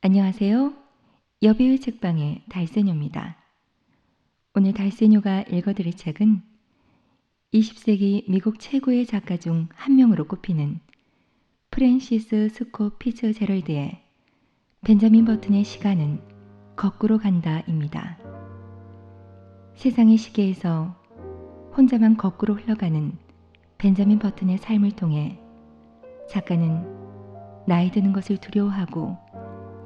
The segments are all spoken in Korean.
안녕하세요. 여배우의 책방의 달세뇨입니다. 오늘 달세뇨가 읽어드릴 책은 20세기 미국 최고의 작가 중 한 명으로 꼽히는 프랜시스 스콧 피츠제럴드의 벤자민 버튼의 시간은 거꾸로 간다입니다. 세상의 시계에서 혼자만 거꾸로 흘러가는 벤자민 버튼의 삶을 통해 작가는 나이 드는 것을 두려워하고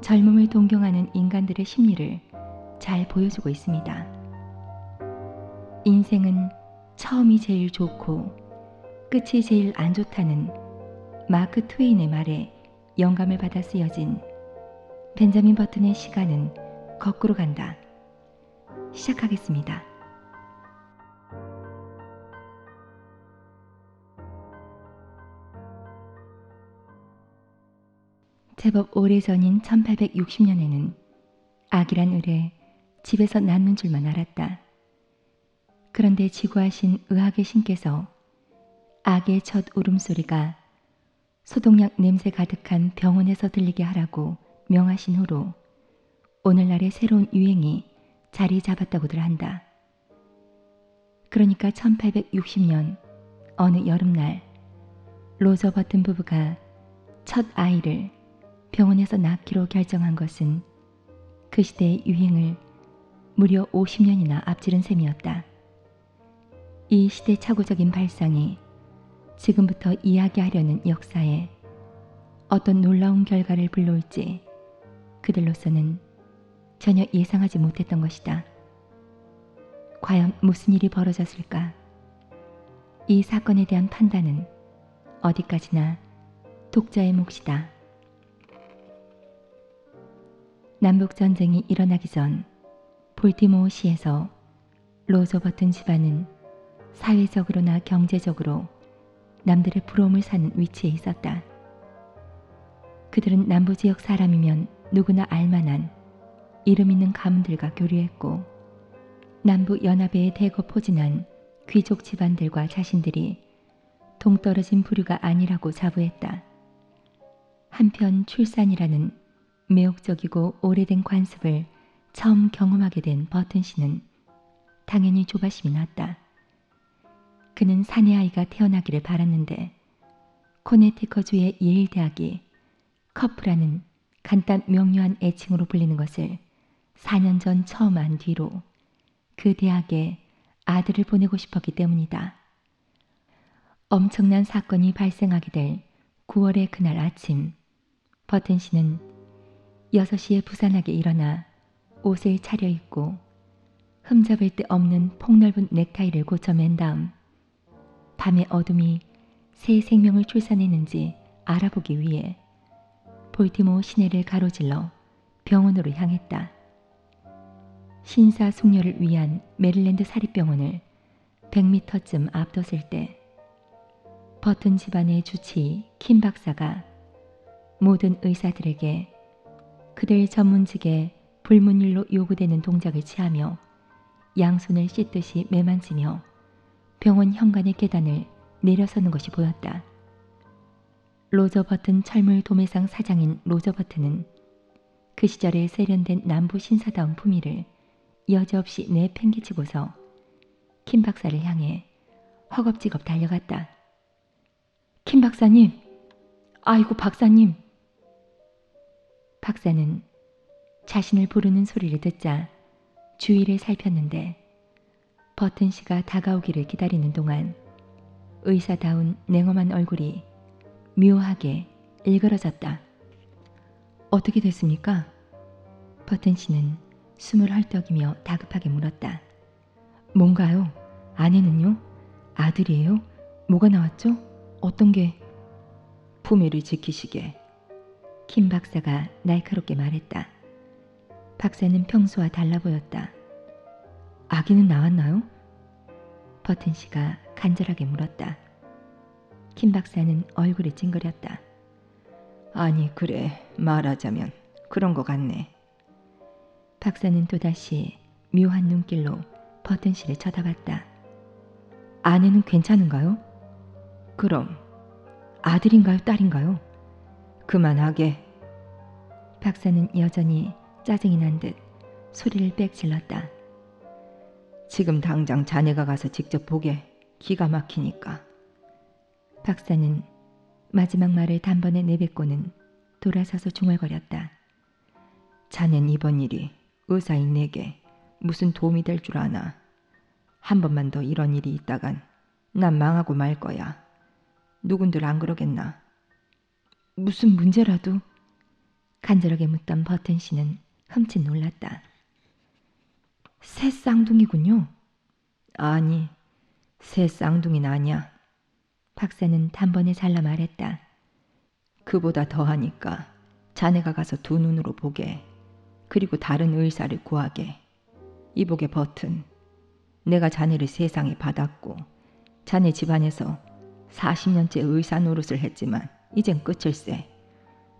젊음을 동경하는 인간들의 심리를 잘 보여주고 있습니다. 인생은 처음이 제일 좋고 끝이 제일 안 좋다는 마크 트웨인의 말에 영감을 받아 쓰여진 벤자민 버튼의 시간은 거꾸로 간다. 시작하겠습니다. 제법 오래전인 1860년에는 악이란 을에 집에서 낳는 줄만 알았다. 그런데 지구하신 의학의 신께서 악의 첫 울음소리가 소독약 냄새 가득한 병원에서 들리게 하라고 명하신 후로 오늘날의 새로운 유행이 자리 잡았다고들 한다. 그러니까 1860년 어느 여름날 로저 버튼 부부가 첫 아이를 병원에서 낳기로 결정한 것은 그 시대의 유행을 무려 50년이나 앞지른 셈이었다. 이 시대착오적인 발상이 지금부터 이야기하려는 역사에 어떤 놀라운 결과를 불러올지 그들로서는 전혀 예상하지 못했던 것이다. 과연 무슨 일이 벌어졌을까? 이 사건에 대한 판단은 어디까지나 독자의 몫이다. 남북전쟁이 일어나기 전 볼티모어시에서 로저 버튼 집안은 사회적으로나 경제적으로 남들의 부러움을 사는 위치에 있었다. 그들은 남부지역 사람이면 누구나 알만한 이름 있는 가문들과 교류했고 남부연합회에 대거 포진한 귀족 집안들과 자신들이 동떨어진 부류가 아니라고 자부했다. 한편 출산이라는 매혹적이고 오래된 관습을 처음 경험하게 된 버튼 씨는 당연히 조바심이 났다. 그는 사내 아이가 태어나기를 바랐는데 코네티커주의 예일 대학이 커프라는 간단 명료한 애칭으로 불리는 것을 4년 전 처음 안 뒤로 그 대학에 아들을 보내고 싶었기 때문이다. 엄청난 사건이 발생하게 될 9월의 그날 아침, 버튼 씨는 6시에 부산하게 일어나 옷을 차려입고 흠잡을 데 없는 폭넓은 넥타이를 고쳐 맨 다음 밤의 어둠이 새 생명을 출산했는지 알아보기 위해 볼티모어 시내를 가로질러 병원으로 향했다. 신사숙녀를 위한 메릴랜드 사립병원을 100m쯤 앞뒀을 때 버튼 집안의 주치 킴 박사가 모든 의사들에게 그들 전문직에 불문율로 요구되는 동작을 취하며 양손을 씻듯이 매만지며 병원 현관의 계단을 내려서는 것이 보였다. 로저 버튼 철물 도매상 사장인 로저 버튼은 그 시절에 세련된 남부 신사다운 품위를 여지없이 내팽개치고서 킴 박사를 향해 허겁지겁 달려갔다. 킴 박사님! 아이고 박사님! 박사는 자신을 부르는 소리를 듣자 주위를 살폈는데 버튼 씨가 다가오기를 기다리는 동안 의사다운 냉엄한 얼굴이 묘하게 일그러졌다. 어떻게 됐습니까? 버튼 씨는 숨을 헐떡이며 다급하게 물었다. 뭔가요? 아내는요? 아들이에요? 뭐가 나왔죠? 어떤 게? 품위를 지키시게. 킴 박사가 날카롭게 말했다. 박사는 평소와 달라 보였다. 아기는 나왔나요? 버튼 씨가 간절하게 물었다. 킴 박사는 얼굴이 찡그렸다. 아니 그래 말하자면 그런 것 같네. 박사는 또다시 묘한 눈길로 버튼 씨를 쳐다봤다. 아내는 괜찮은가요? 그럼 아들인가요 딸인가요? 그만하게. 박사는 여전히 짜증이 난 듯 소리를 빽 질렀다. 지금 당장 자네가 가서 직접 보게. 기가 막히니까. 박사는 마지막 말을 단번에 내뱉고는 돌아서서 중얼거렸다. 자넨 이번 일이 의사인 내게 무슨 도움이 될 줄 아나. 한 번만 더 이런 일이 있다간 난 망하고 말 거야. 누군들 안 그러겠나? 무슨 문제라도? 간절하게 묻던 버튼 씨는 흠칫 놀랐다. 새 쌍둥이군요. 아니, 새 쌍둥이는 아니야. 박사는 단번에 잘라 말했다. 그보다 더하니까 자네가 가서 두 눈으로 보게. 그리고 다른 의사를 구하게. 이보게 버튼. 내가 자네를 세상에 받았고 자네 집안에서 40년째 의사 노릇을 했지만 이젠 끝일세.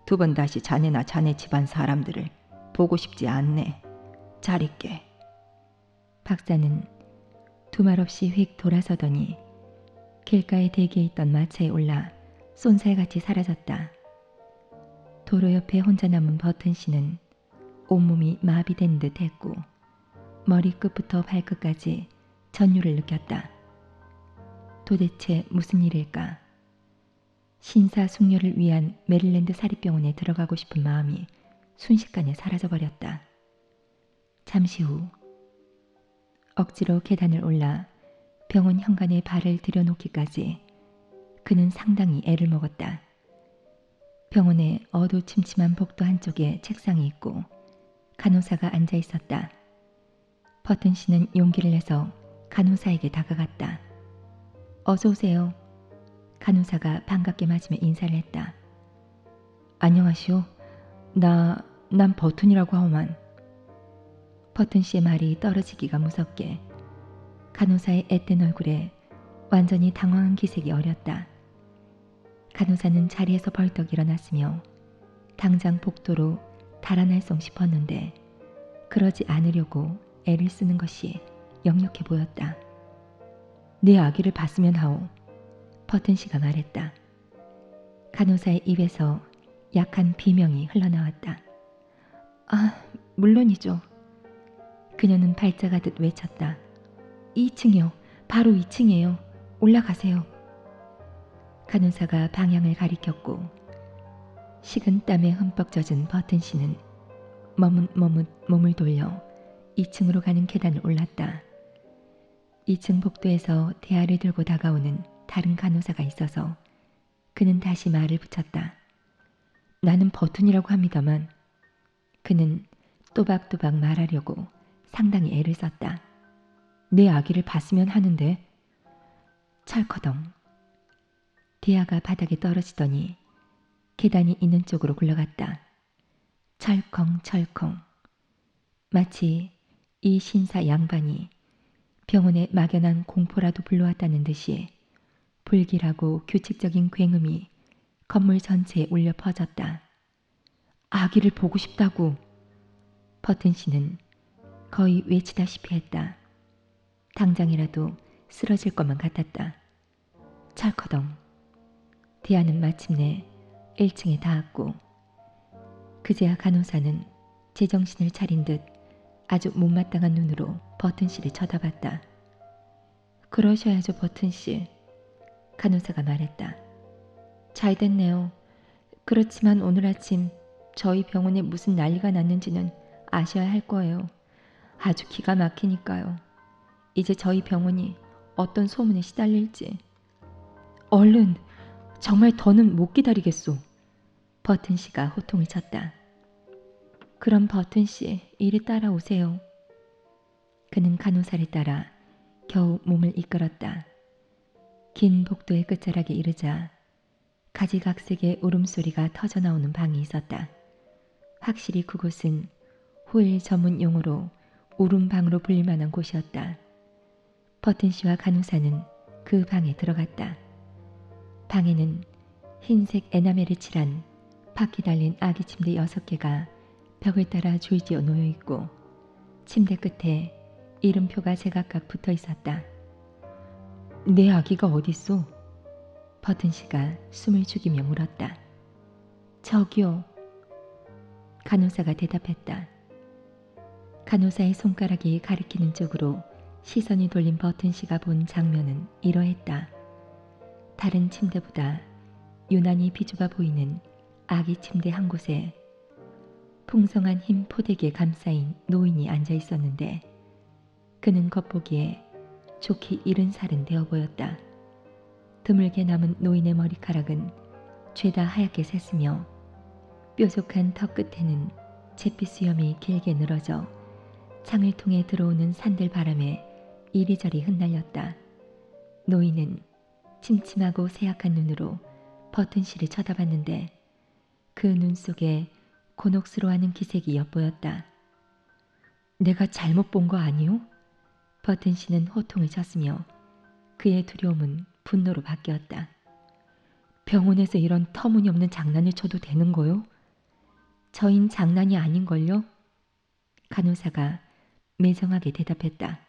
두 번 다시 자네나 자네 집안 사람들을 보고 싶지 않네. 잘 있게. 박사는 두 말 없이 휙 돌아서더니 길가에 대기해 있던 마차에 올라 쏜살같이 사라졌다. 도로 옆에 혼자 남은 버튼 씨는 온몸이 마비된 듯 했고 머리끝부터 발끝까지 전율을 느꼈다. 도대체 무슨 일일까? 신사숙녀를 위한 메릴랜드 사립병원에 들어가고 싶은 마음이 순식간에 사라져버렸다. 잠시 후 억지로 계단을 올라 병원 현관에 발을 들여놓기까지 그는 상당히 애를 먹었다. 병원의 어두침침한 복도 한쪽에 책상이 있고 간호사가 앉아 있었다. 버튼 씨는 용기를 내서 간호사에게 다가갔다. 어서 오세요. 간호사가 반갑게 맞으며 인사를 했다. 안녕하시오. 난 버튼이라고 하오만. 버튼 씨의 말이 떨어지기가 무섭게 간호사의 앳된 얼굴에 완전히 당황한 기색이 어렸다. 간호사는 자리에서 벌떡 일어났으며 당장 복도로 달아날송 싶었는데 그러지 않으려고 애를 쓰는 것이 역력해 보였다. 내 아기를 봤으면 하오. 버튼 씨가 말했다. 간호사의 입에서 약한 비명이 흘러나왔다. 아, 물론이죠. 그녀는 발작하듯 외쳤다. 2층이요. 바로 2층이에요. 올라가세요. 간호사가 방향을 가리켰고 식은 땀에 흠뻑 젖은 버튼 씨는 머뭇머뭇 몸을 돌려 2층으로 가는 계단을 올랐다. 2층 복도에서 대야를 들고 다가오는 다른 간호사가 있어서 그는 다시 말을 붙였다. 나는 버튼이라고 합니다만. 그는 또박또박 말하려고 상당히 애를 썼다. 내 아기를 봤으면 하는데. 찰커덩. 대야가 바닥에 떨어지더니 계단이 있는 쪽으로 굴러갔다. 철컹철컹. 마치 이 신사 양반이 병원에 막연한 공포라도 불러왔다는 듯이 불길하고 규칙적인 굉음이 건물 전체에 울려 퍼졌다. 아기를 보고 싶다고. 버튼 씨는 거의 외치다시피 했다. 당장이라도 쓰러질 것만 같았다. 찰커덩. 대야는 마침내 1층에 닿았고 그제야 간호사는 제정신을 차린 듯 아주 못마땅한 눈으로 버튼 씨를 쳐다봤다. 그러셔야죠, 버튼 씨. 간호사가 말했다. 잘 됐네요. 그렇지만 오늘 아침 저희 병원에 무슨 난리가 났는지는 아셔야 할 거예요. 아주 기가 막히니까요. 이제 저희 병원이 어떤 소문에 시달릴지. 얼른! 정말 더는 못 기다리겠소. 버튼 씨가 호통을 쳤다. 그럼 버튼 씨, 이리 따라오세요. 그는 간호사를 따라 겨우 몸을 이끌었다. 긴 복도의 끝자락에 이르자 가지각색의 울음소리가 터져나오는 방이 있었다. 확실히 그곳은 호일 전문 용어로 울음방으로 불릴 만한 곳이었다. 버튼 씨와 간호사는 그 방에 들어갔다. 방에는 흰색 에나멜을 칠한 바퀴 달린 아기 침대 6개가 벽을 따라 줄지어 놓여 있고 침대 끝에 이름표가 제각각 붙어 있었다. 내 아기가 어딨소? 버튼 씨가 숨을 죽이며 물었다. 저기요. 간호사가 대답했다. 간호사의 손가락이 가리키는 쪽으로 시선이 돌린 버튼 씨가 본 장면은 이러했다. 다른 침대보다 유난히 비좁아 보이는 아기 침대 한 곳에 풍성한 흰 포대기에 감싸인 노인이 앉아 있었는데 그는 겉보기에 좋게 70살은 되어 보였다. 드물게 남은 노인의 머리카락은 죄다 하얗게 샜으며 뾰족한 턱 끝에는 잿빛 수염이 길게 늘어져 창을 통해 들어오는 산들 바람에 이리저리 흩날렸다. 노인은 침침하고 새약한 눈으로 버튼 씨를 쳐다봤는데 그 눈 속에 곤혹스러워하는 기색이 엿보였다. 내가 잘못 본 거 아니오? 버튼 씨는 호통을 쳤으며 그의 두려움은 분노로 바뀌었다. 병원에서 이런 터무니없는 장난을 쳐도 되는 거요? 저흰 장난이 아닌걸요? 간호사가 매정하게 대답했다.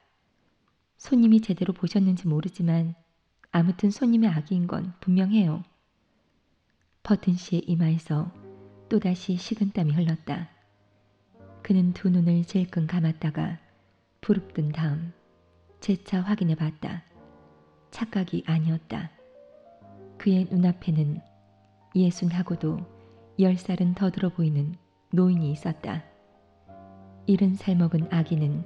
손님이 제대로 보셨는지 모르지만 아무튼 손님의 아기인 건 분명해요. 버튼 씨의 이마에서 또다시 식은땀이 흘렀다. 그는 두 눈을 질끈 감았다가 부릅뜬 다음 재차 확인해 봤다. 착각이 아니었다. 그의 눈앞에는 60하고도 10살은 더 들어 보이는 노인이 있었다. 70살 먹은 아기는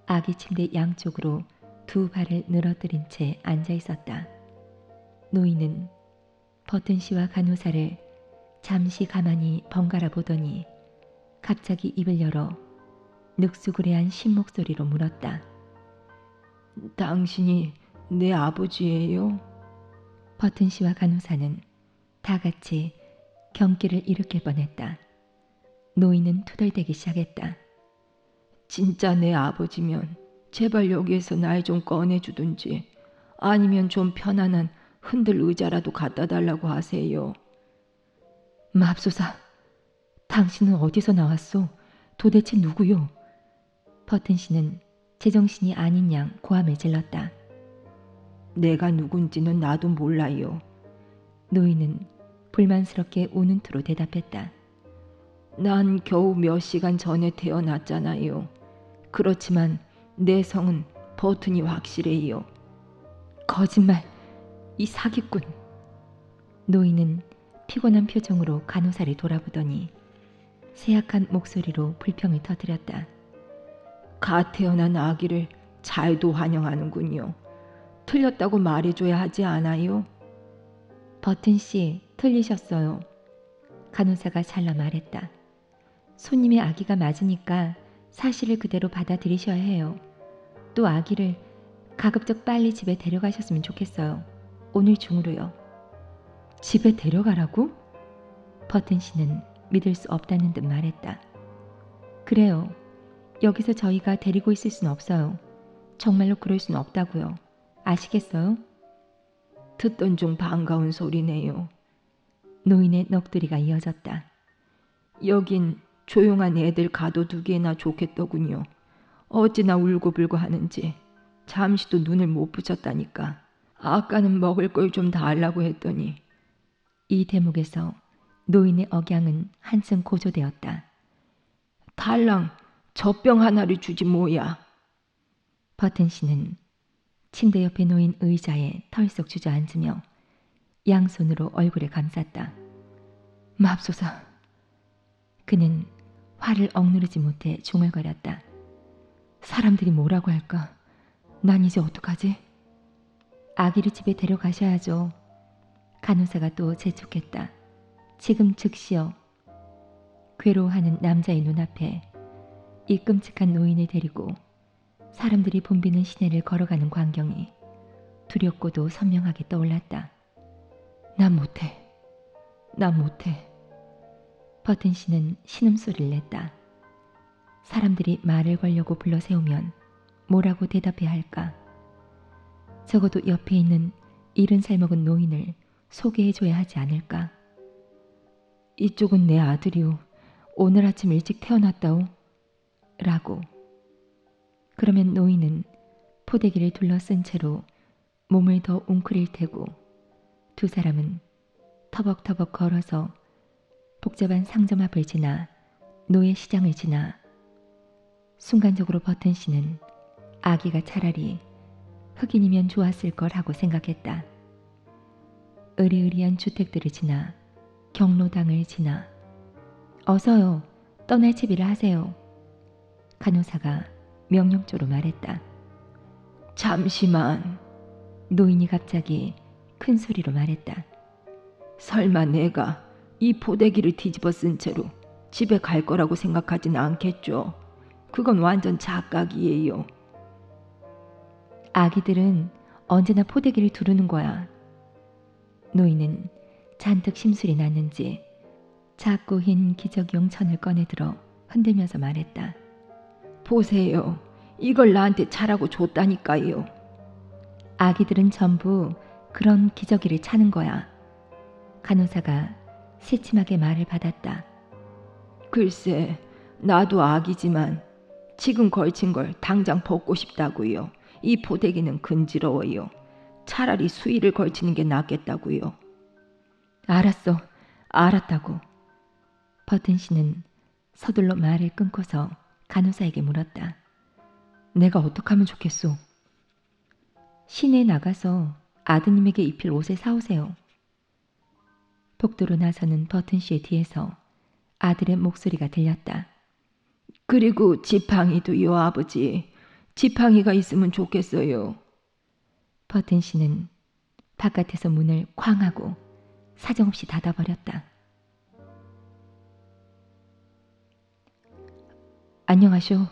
아기 침대 양쪽으로 두 발을 늘어뜨린 채 앉아 있었다. 노인은 버튼 씨와 간호사를 잠시 가만히 번갈아 보더니 갑자기 입을 열어 늑수구레한 신목소리로 물었다. 당신이 내 아버지예요? 버튼 씨와 간호사는 다 같이 경기를 일으킬 뻔했다. 노인은 투덜대기 시작했다. 진짜 내 아버지면 제발 여기에서 날 좀 꺼내주든지 아니면 좀 편안한 흔들 의자라도 갖다 달라고 하세요. 맙소사, 당신은 어디서 나왔소? 도대체 누구요? 버튼 씨는 제정신이 아닌 양 고함을 질렀다. 내가 누군지는 나도 몰라요. 노인은 불만스럽게 우는 투로 대답했다. 난 겨우 몇 시간 전에 태어났잖아요. 그렇지만 내 성은 버튼이 확실해요. 거짓말, 이 사기꾼. 노인은 피곤한 표정으로 간호사를 돌아보더니 새약한 목소리로 불평을 터뜨렸다. 갓 태어난 아기를 잘도 환영하는군요. 틀렸다고 말해줘야 하지 않아요? 버튼 씨, 틀리셨어요. 간호사가 잘라 말했다. 손님의 아기가 맞으니까 사실을 그대로 받아들이셔야 해요. 또 아기를 가급적 빨리 집에 데려가셨으면 좋겠어요. 오늘 중으로요. 집에 데려가라고? 버튼 씨는 믿을 수 없다는 듯 말했다. 그래요. 여기서 저희가 데리고 있을 수는 없어요. 정말로 그럴 수는 없다고요. 아시겠어요? 듣던 중 반가운 소리네요. 노인의 넋두리가 이어졌다. 여긴 조용한 애들 가둬두기에나 좋겠더군요. 어찌나 울고불고 하는지 잠시도 눈을 못 붙였다니까. 아까는 먹을 걸 좀 달라고 했더니. 이 대목에서 노인의 억양은 한층 고조되었다. 달랑 젖병 하나를 주지 뭐야. 버튼 씨는 침대 옆에 놓인 의자에 털썩 주저앉으며 양손으로 얼굴을 감쌌다. 맙소사. 그는 화를 억누르지 못해 중얼거렸다. 사람들이 뭐라고 할까? 난 이제 어떡하지? 아기를 집에 데려가셔야죠. 간호사가 또 재촉했다. 지금 즉시요. 괴로워하는 남자의 눈앞에 이 끔찍한 노인을 데리고 사람들이 붐비는 시내를 걸어가는 광경이 두렵고도 선명하게 떠올랐다. 난 못해. 난 못해. 버튼 씨는 신음소리를 냈다. 사람들이 말을 걸려고 불러세우면 뭐라고 대답해야 할까? 적어도 옆에 있는 70살 먹은 노인을 소개해줘야 하지 않을까? 이쪽은 내 아들이오. 오늘 아침 일찍 태어났다오. 라고. 그러면 노인은 포대기를 둘러쓴 채로 몸을 더 웅크릴 테고 두 사람은 터벅터벅 걸어서 복잡한 상점 앞을 지나 노예 시장을 지나 순간적으로 버튼 씨는 아기가 차라리 흑인이면 좋았을 걸 하고 생각했다. 으리으리한 주택들을 지나 경로당을 지나 어서요. 떠날 채비를 하세요. 간호사가 명령조로 말했다. 잠시만. 노인이 갑자기 큰 소리로 말했다. 설마 내가 이 포대기를 뒤집어 쓴 채로 집에 갈 거라고 생각하진 않겠죠. 그건 완전 착각이에요. 아기들은 언제나 포대기를 두르는 거야. 노인은 잔뜩 심술이 났는지 작고 흰 기저귀용 천을 꺼내들어 흔들면서 말했다. 보세요. 이걸 나한테 차라고 줬다니까요. 아기들은 전부 그런 기저귀를 차는 거야. 간호사가 새침하게 말을 받았다. 글쎄, 나도 아기지만 지금 걸친 걸 당장 벗고 싶다고요. 이 포대기는 근지러워요. 차라리 수의를 걸치는 게 낫겠다고요. 알았어. 알았다고. 버튼 씨는 서둘러 말을 끊고서 간호사에게 물었다. 내가 어떻게 하면 좋겠소? 시내에 나가서 아드님에게 입힐 옷을 사오세요. 복도로 나서는 버튼 씨의 뒤에서 아들의 목소리가 들렸다. 그리고 지팡이도요, 아버지. 지팡이가 있으면 좋겠어요. 버튼 씨는 바깥에서 문을 쾅 하고 사정없이 닫아버렸다. 안녕하쇼.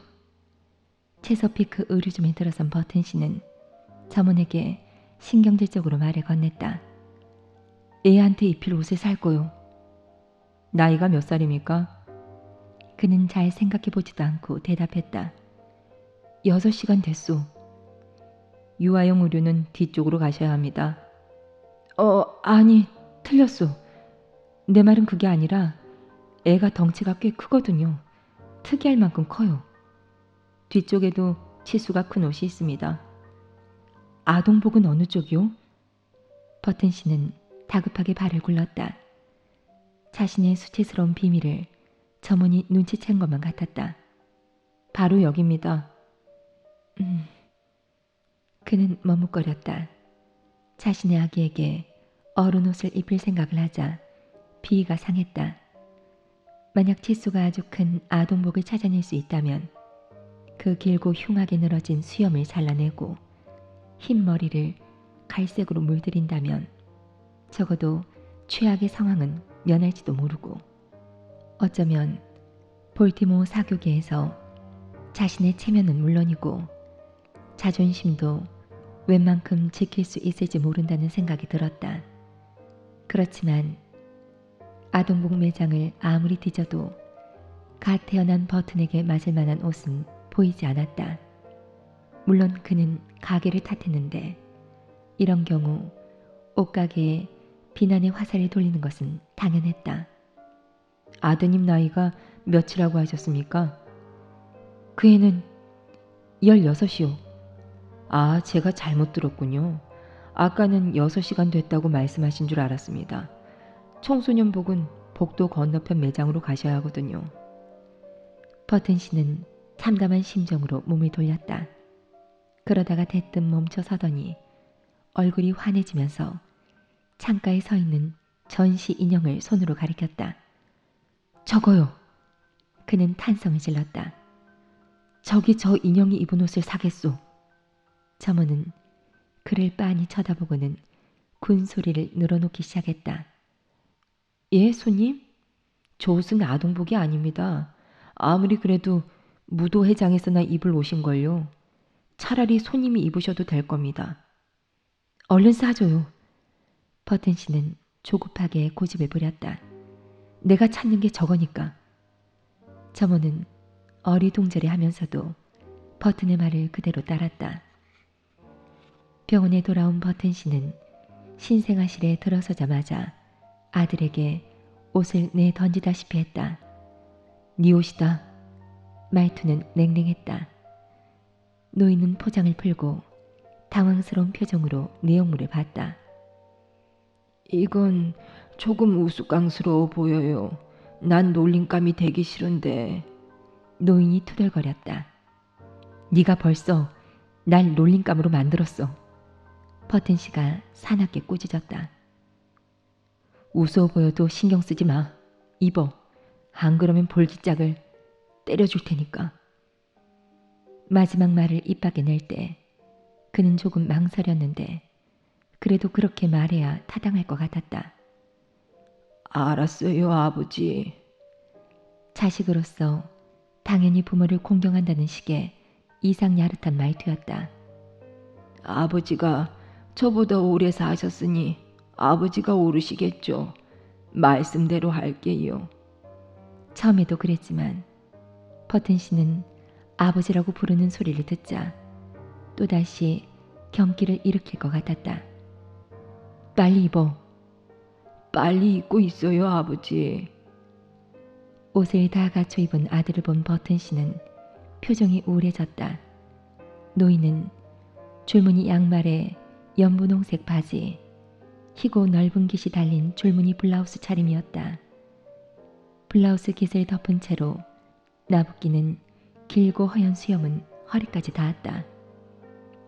체서피크 의류점에 들어선 버튼 씨는 점원에게 신경질적으로 말을 건넸다. 애한테 입힐 옷을 살 거요. 나이가 몇 살입니까? 그는 잘 생각해보지도 않고 대답했다. 6시간 됐소. 유아용 의류는 뒤쪽으로 가셔야 합니다. 아니, 틀렸소. 내 말은 그게 아니라 애가 덩치가 꽤 크거든요. 특이할 만큼 커요. 뒤쪽에도 치수가 큰 옷이 있습니다. 아동복은 어느 쪽이요? 버튼 씨는 다급하게 발을 굴렀다. 자신의 수치스러운 비밀을 점원이 눈치챈 것만 같았다. 바로 여기입니다. 그는 머뭇거렸다. 자신의 아기에게 어른 옷을 입힐 생각을 하자 비위가 상했다. 만약 치수가 아주 큰 아동복을 찾아낼 수 있다면 그 길고 흉하게 늘어진 수염을 잘라내고 흰 머리를 갈색으로 물들인다면 적어도 최악의 상황은 면할지도 모르고 어쩌면 볼티모어 사교계에서 자신의 체면은 물론이고 자존심도 웬만큼 지킬 수 있을지 모른다는 생각이 들었다. 그렇지만 아동복 매장을 아무리 뒤져도 갓 태어난 버튼에게 맞을 만한 옷은 보이지 않았다. 물론 그는 가게를 탓했는데 이런 경우 옷가게에 비난의 화살을 돌리는 것은 당연했다. 아드님 나이가 몇이라고 하셨습니까? 그 애는 16이요. 아, 제가 잘못 들었군요. 아까는 6시간 됐다고 말씀하신 줄 알았습니다. 청소년복은 복도 건너편 매장으로 가셔야 하거든요. 버튼 씨는 참담한 심정으로 몸을 돌렸다. 그러다가 대뜸 멈춰 서더니 얼굴이 환해지면서 창가에 서 있는 전시 인형을 손으로 가리켰다. 저거요. 그는 탄성을 질렀다. 저기 저 인형이 입은 옷을 사겠소. 점원은 그를 빤히 쳐다보고는 군소리를 늘어놓기 시작했다. 예, 손님? 저 옷은 아동복이 아닙니다. 아무리 그래도 무도회장에서나 입을 옷인걸요. 차라리 손님이 입으셔도 될 겁니다. 얼른 사줘요. 버튼 씨는 조급하게 고집을 부렸다. 내가 찾는 게 저거니까. 점원은 어리동절해하면서도 버튼의 말을 그대로 따랐다. 병원에 돌아온 버튼 씨는 신생아실에 들어서자마자 아들에게 옷을 내던지다시피 했다. 네 옷이다. 말투는 냉랭했다. 노인은 포장을 풀고 당황스러운 표정으로 내용물을 봤다. 이건 조금 우스꽝스러워 보여요. 난 놀림감이 되기 싫은데. 노인이 투덜거렸다. 네가 벌써 날 놀림감으로 만들었어. 버튼 씨가 사납게 꾸짖었다. 우스워 보여도 신경 쓰지 마. 입어. 안 그러면 볼기짝을 때려줄 테니까. 마지막 말을 입 밖에 낼 때 그는 조금 망설였는데 그래도 그렇게 말해야 타당할 것 같았다. 알았어요, 아버지. 자식으로서 당연히 부모를 공경한다는 식의 이상 야릇한 말투였다. 아버지가 저보다 오래 사셨으니 아버지가 오르시겠죠. 말씀대로 할게요. 처음에도 그랬지만 버튼 씨는 아버지라고 부르는 소리를 듣자 또다시 경기를 일으킬 것 같았다. 빨리 입어. 빨리 입고 있어요, 아버지. 옷을 다 갖춰 입은 아들을 본 버튼 씨는 표정이 우울해졌다. 노인은 줄무늬 양말에 연분홍색 바지, 희고 넓은 깃이 달린 줄무늬 블라우스 차림이었다. 블라우스 깃을 덮은 채로 나붓기는 길고 허연 수염은 허리까지 닿았다.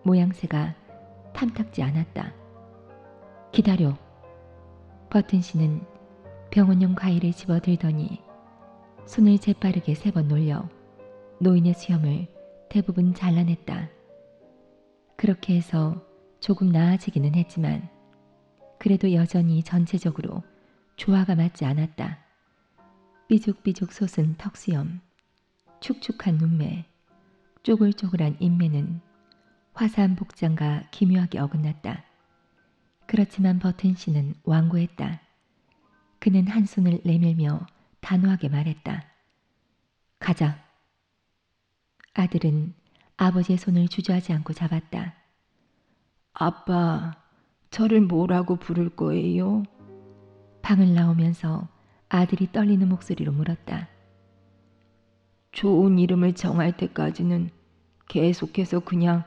모양새가 탐탁지 않았다. 기다려. 버튼 씨는 병원용 과일을 집어들더니 손을 재빠르게 3번 놀려 노인의 수염을 대부분 잘라냈다. 그렇게 해서 조금 나아지기는 했지만 그래도 여전히 전체적으로 조화가 맞지 않았다. 삐죽삐죽 솟은 턱수염, 축축한 눈매, 쪼글쪼글한 인매는 화사한 복장과 기묘하게 어긋났다. 그렇지만 버튼 씨는 완고했다. 그는 한 손을 내밀며 단호하게 말했다. 가자. 아들은 아버지의 손을 주저하지 않고 잡았다. 아빠, 저를 뭐라고 부를 거예요? 방을 나오면서 아들이 떨리는 목소리로 물었다. 좋은 이름을 정할 때까지는 계속해서 그냥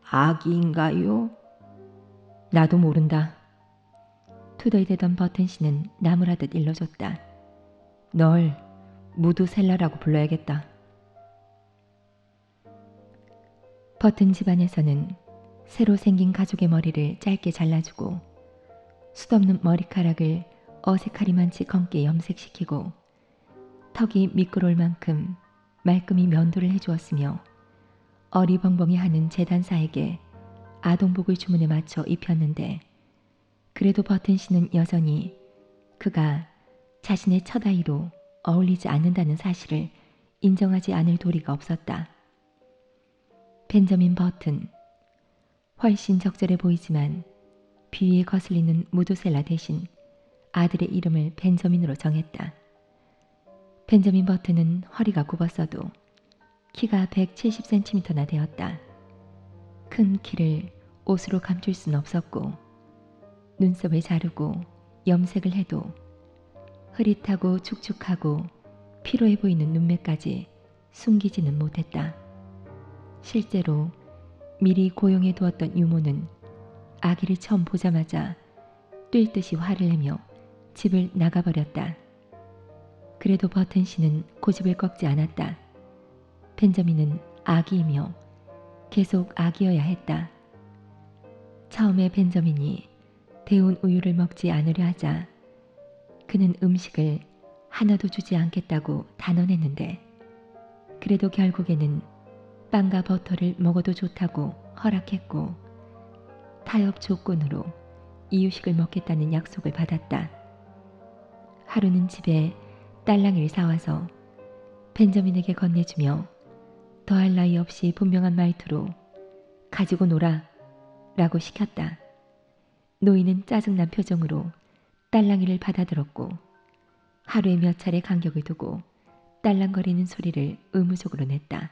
아기인가요? 나도 모른다. 투덜대던 버튼 씨는 나무라듯 일러줬다. 널 무두셀라라고 불러야겠다. 버튼 집안에서는 새로 생긴 가족의 머리를 짧게 잘라주고 숱없는 머리카락을 어색하리만치 검게 염색시키고 턱이 미끄러울 만큼 말끔히 면도를 해주었으며 어리벙벙이하는 재단사에게 아동복을 주문에 맞춰 입혔는데 그래도 버튼 씨는 여전히 그가 자신의 첫 아이로 어울리지 않는다는 사실을 인정하지 않을 도리가 없었다. 벤저민 버튼, 훨씬 적절해 보이지만 비위에 거슬리는 무두셀라 대신 아들의 이름을 벤저민으로 정했다. 벤저민 버튼은 허리가 굽었어도 키가 170cm나 되었다. 큰 키를 옷으로 감출 순 없었고 눈썹을 자르고 염색을 해도 흐릿하고 축축하고 피로해 보이는 눈매까지 숨기지는 못했다. 실제로 미리 고용해 두었던 유모는 아기를 처음 보자마자 뛸 듯이 화를 내며 집을 나가버렸다. 그래도 버튼 씨는 고집을 꺾지 않았다. 벤저민은 아기이며 계속 아기여야 했다. 처음에 벤저민이 데운 우유를 먹지 않으려 하자 그는 음식을 하나도 주지 않겠다고 단언했는데 그래도 결국에는 빵과 버터를 먹어도 좋다고 허락했고 타협 조건으로 이유식을 먹겠다는 약속을 받았다. 하루는 집에 딸랑이를 사와서 벤저민에게 건네주며 더할 나위 없이 분명한 말투로 가지고 놀아 라고 시켰다. 노인은 짜증난 표정으로 딸랑이를 받아들었고 하루에 몇 차례 간격을 두고 딸랑거리는 소리를 의무적으로 냈다.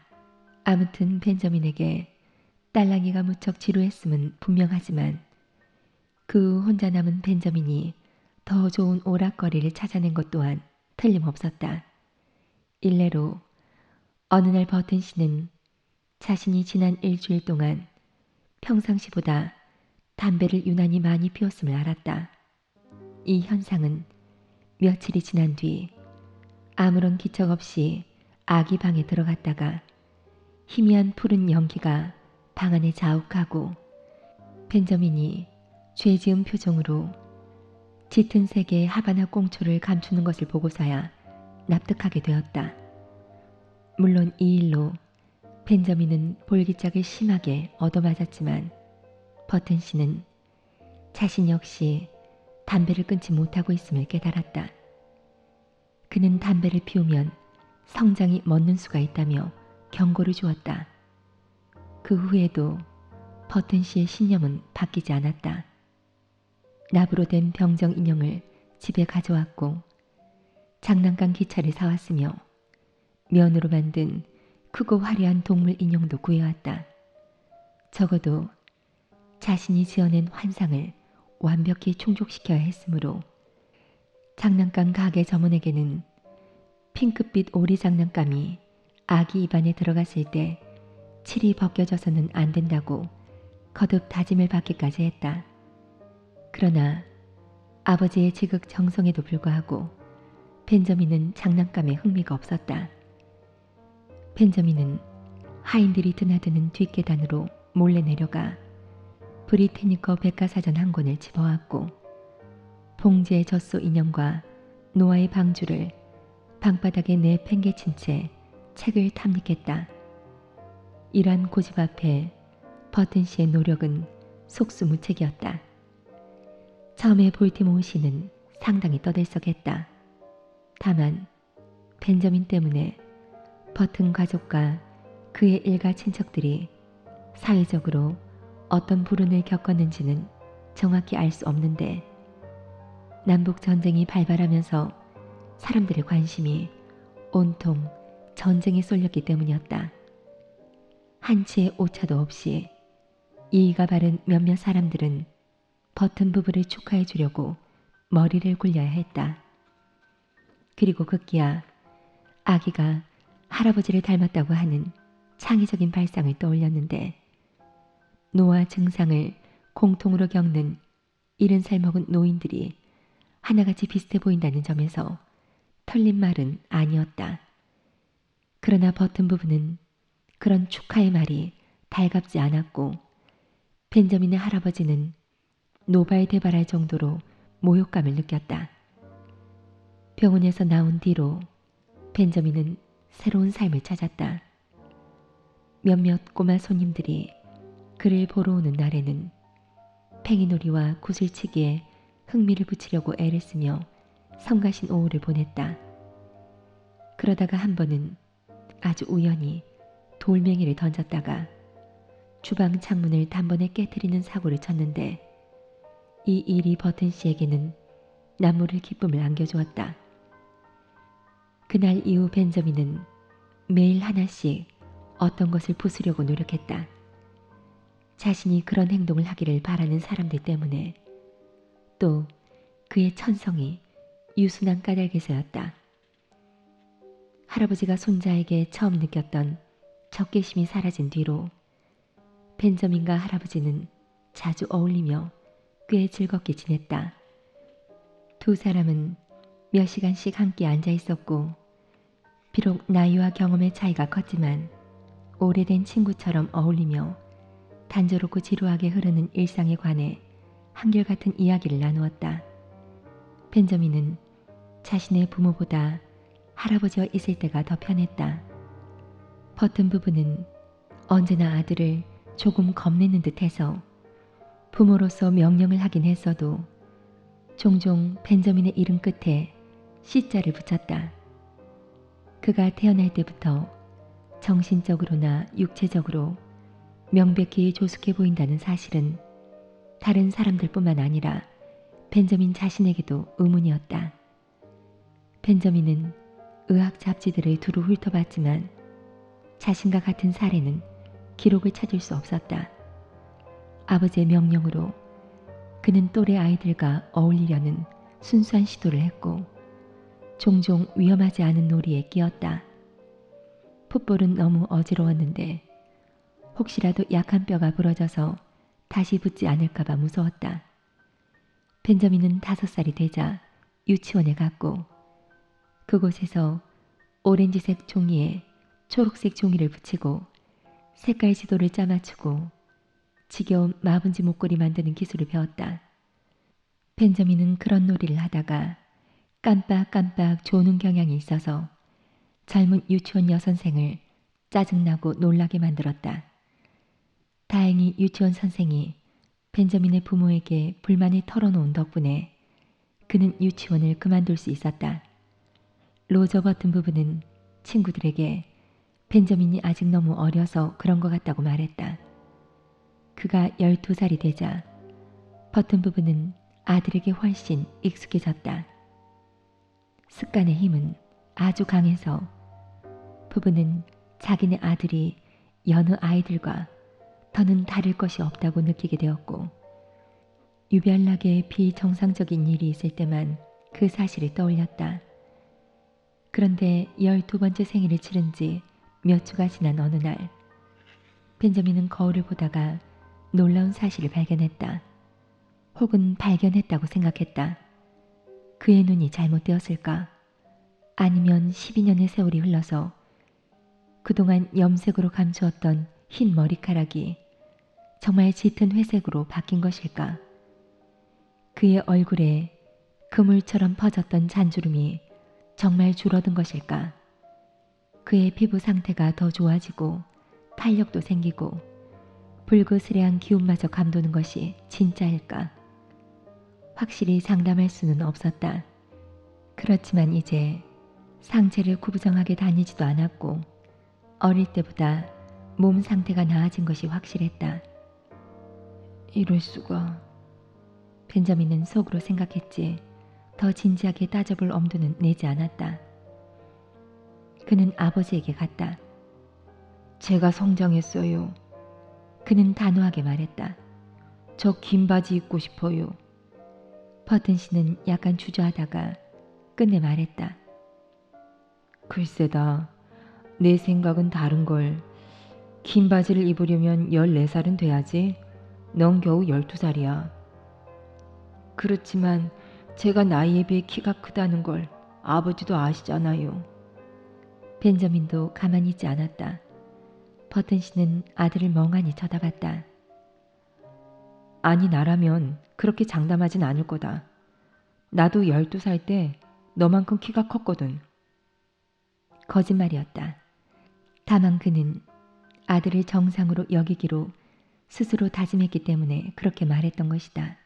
아무튼 벤저민에게 딸랑이가 무척 지루했음은 분명하지만 그 후 혼자 남은 벤저민이 더 좋은 오락거리를 찾아낸 것 또한 틀림없었다. 일례로 어느 날 버튼 씨는 자신이 지난 일주일 동안 평상시보다 담배를 유난히 많이 피웠음을 알았다. 이 현상은 며칠이 지난 뒤 아무런 기척 없이 아기 방에 들어갔다가 희미한 푸른 연기가 방 안에 자욱하고 벤저민이 죄지은 표정으로 짙은 색의 하바나 꽁초를 감추는 것을 보고서야 납득하게 되었다. 물론 이 일로 벤저민은 볼기짝을 심하게 얻어맞았지만 버튼 씨는 자신 역시 담배를 끊지 못하고 있음을 깨달았다. 그는 담배를 피우면 성장이 멎는 수가 있다며 경고를 주었다. 그 후에도 버튼 씨의 신념은 바뀌지 않았다. 납으로 된 병정 인형을 집에 가져왔고 장난감 기차를 사왔으며 면으로 만든 크고 화려한 동물 인형도 구해왔다. 적어도 자신이 지어낸 환상을 완벽히 충족시켜야 했으므로 장난감 가게 점원에게는 핑크빛 오리 장난감이 아기 입안에 들어갔을 때 칠이 벗겨져서는 안 된다고 거듭 다짐을 받기까지 했다. 그러나 아버지의 지극정성에도 불구하고 벤저민은 장난감에 흥미가 없었다. 벤저민은 하인들이 드나드는 뒷계단으로 몰래 내려가 브리테니커 백과사전 한 권을 집어왔고 봉지의 젖소 인형과 노아의 방주를 방바닥에 내팽개친 채 책을 탐닉했다. 이러한 고집 앞에 버튼 씨의 노력은 속수무책이었다. 처음에 볼티모어 씨는 상당히 떠들썩했다. 다만 벤저민 때문에 버튼 가족과 그의 일가 친척들이 사회적으로 어떤 불운을 겪었는지는 정확히 알 수 없는데 남북전쟁이 발발하면서 사람들의 관심이 온통 전쟁에 쏠렸기 때문이었다. 한치의 오차도 없이 예의가 바른 몇몇 사람들은 버튼 부부를 축하해 주려고 머리를 굴려야 했다. 그리고 급기야 아기가 할아버지를 닮았다고 하는 창의적인 발상을 떠올렸는데 노화 증상을 공통으로 겪는 70살 먹은 노인들이 하나같이 비슷해 보인다는 점에서 틀린 말은 아니었다. 그러나 버튼 부부는 그런 축하의 말이 달갑지 않았고 벤저민의 할아버지는 노발대발할 정도로 모욕감을 느꼈다. 병원에서 나온 뒤로 벤저민은 새로운 삶을 찾았다. 몇몇 꼬마 손님들이 그를 보러 오는 날에는 팽이놀이와 구슬치기에 흥미를 붙이려고 애를 쓰며 성가신 오후를 보냈다. 그러다가 한 번은 아주 우연히 돌멩이를 던졌다가 주방 창문을 단번에 깨트리는 사고를 쳤는데 이 일이 버튼 씨에게는 남모를 기쁨을 안겨주었다. 그날 이후 벤저민은 매일 하나씩 어떤 것을 부수려고 노력했다. 자신이 그런 행동을 하기를 바라는 사람들 때문에 또 그의 천성이 유순한 까닭에서였다. 할아버지가 손자에게 처음 느꼈던 적개심이 사라진 뒤로 벤저민과 할아버지는 자주 어울리며 꽤 즐겁게 지냈다. 두 사람은 몇 시간씩 함께 앉아 있었고 비록 나이와 경험의 차이가 컸지만 오래된 친구처럼 어울리며 단조롭고 지루하게 흐르는 일상에 관해 한결같은 이야기를 나누었다. 벤저민은 자신의 부모보다 할아버지와 있을 때가 더 편했다. 버튼 부부는 언제나 아들을 조금 겁내는 듯해서 부모로서 명령을 하긴 했어도 종종 벤저민의 이름 끝에 C자를 붙였다. 그가 태어날 때부터 정신적으로나 육체적으로 명백히 조숙해 보인다는 사실은 다른 사람들뿐만 아니라 벤저민 자신에게도 의문이었다. 벤저민은 의학 잡지들을 두루 훑어봤지만 자신과 같은 사례는 기록을 찾을 수 없었다. 아버지의 명령으로 그는 또래 아이들과 어울리려는 순수한 시도를 했고 종종 위험하지 않은 놀이에 끼었다. 풋볼은 너무 어지러웠는데 혹시라도 약한 뼈가 부러져서 다시 붙지 않을까봐 무서웠다. 벤저민은 5살이 되자 유치원에 갔고 그곳에서 오렌지색 종이에 초록색 종이를 붙이고 색깔 지도를 짜맞추고 지겨운 마분지 목걸이 만드는 기술을 배웠다. 벤저민은 그런 놀이를 하다가 깜빡깜빡 조는 경향이 있어서 젊은 유치원 여선생을 짜증나고 놀라게 만들었다. 다행히 유치원 선생이 벤저민의 부모에게 불만을 털어놓은 덕분에 그는 유치원을 그만둘 수 있었다. 로저 버튼 부부는 친구들에게 벤저민이 아직 너무 어려서 그런 것 같다고 말했다. 그가 12살이 되자 버튼 부부는 아들에게 훨씬 익숙해졌다. 습관의 힘은 아주 강해서 부부는 자기네 아들이 여느 아이들과 더는 다를 것이 없다고 느끼게 되었고 유별나게 비정상적인 일이 있을 때만 그 사실을 떠올렸다. 그런데 12번째 생일을 치른 지 몇 주가 지난 어느 날 벤저민은 거울을 보다가 놀라운 사실을 발견했다. 혹은 발견했다고 생각했다. 그의 눈이 잘못되었을까? 아니면 12년의 세월이 흘러서 그동안 염색으로 감추었던 흰 머리카락이 정말 짙은 회색으로 바뀐 것일까? 그의 얼굴에 그물처럼 퍼졌던 잔주름이 정말 줄어든 것일까? 그의 피부 상태가 더 좋아지고 탄력도 생기고 불그스레한 기운마저 감도는 것이 진짜일까? 확실히 장담할 수는 없었다. 그렇지만 이제 상체를 구부정하게 다니지도 않았고 어릴 때보다 몸 상태가 나아진 것이 확실했다. 이럴 수가. 벤저민은 속으로 생각했지 더 진지하게 따져볼 엄두는 내지 않았다. 그는 아버지에게 갔다. 제가 성장했어요. 그는 단호하게 말했다. 저 긴 바지 입고 싶어요. 버튼 씨는 약간 주저하다가 끝내 말했다. 글쎄다. 내 생각은 다른걸. 긴 바지를 입으려면 14살은 돼야지. 넌 겨우 12살이야. 그렇지만 제가 나이에 비해 키가 크다는 걸 아버지도 아시잖아요. 벤저민도 가만히 있지 않았다. 버튼 씨는 아들을 멍하니 쳐다봤다. 아니 나라면 그렇게 장담하진 않을 거다. 나도 12살 때 너만큼 키가 컸거든. 거짓말이었다. 다만 그는 아들을 정상으로 여기기로 스스로 다짐했기 때문에 그렇게 말했던 것이다.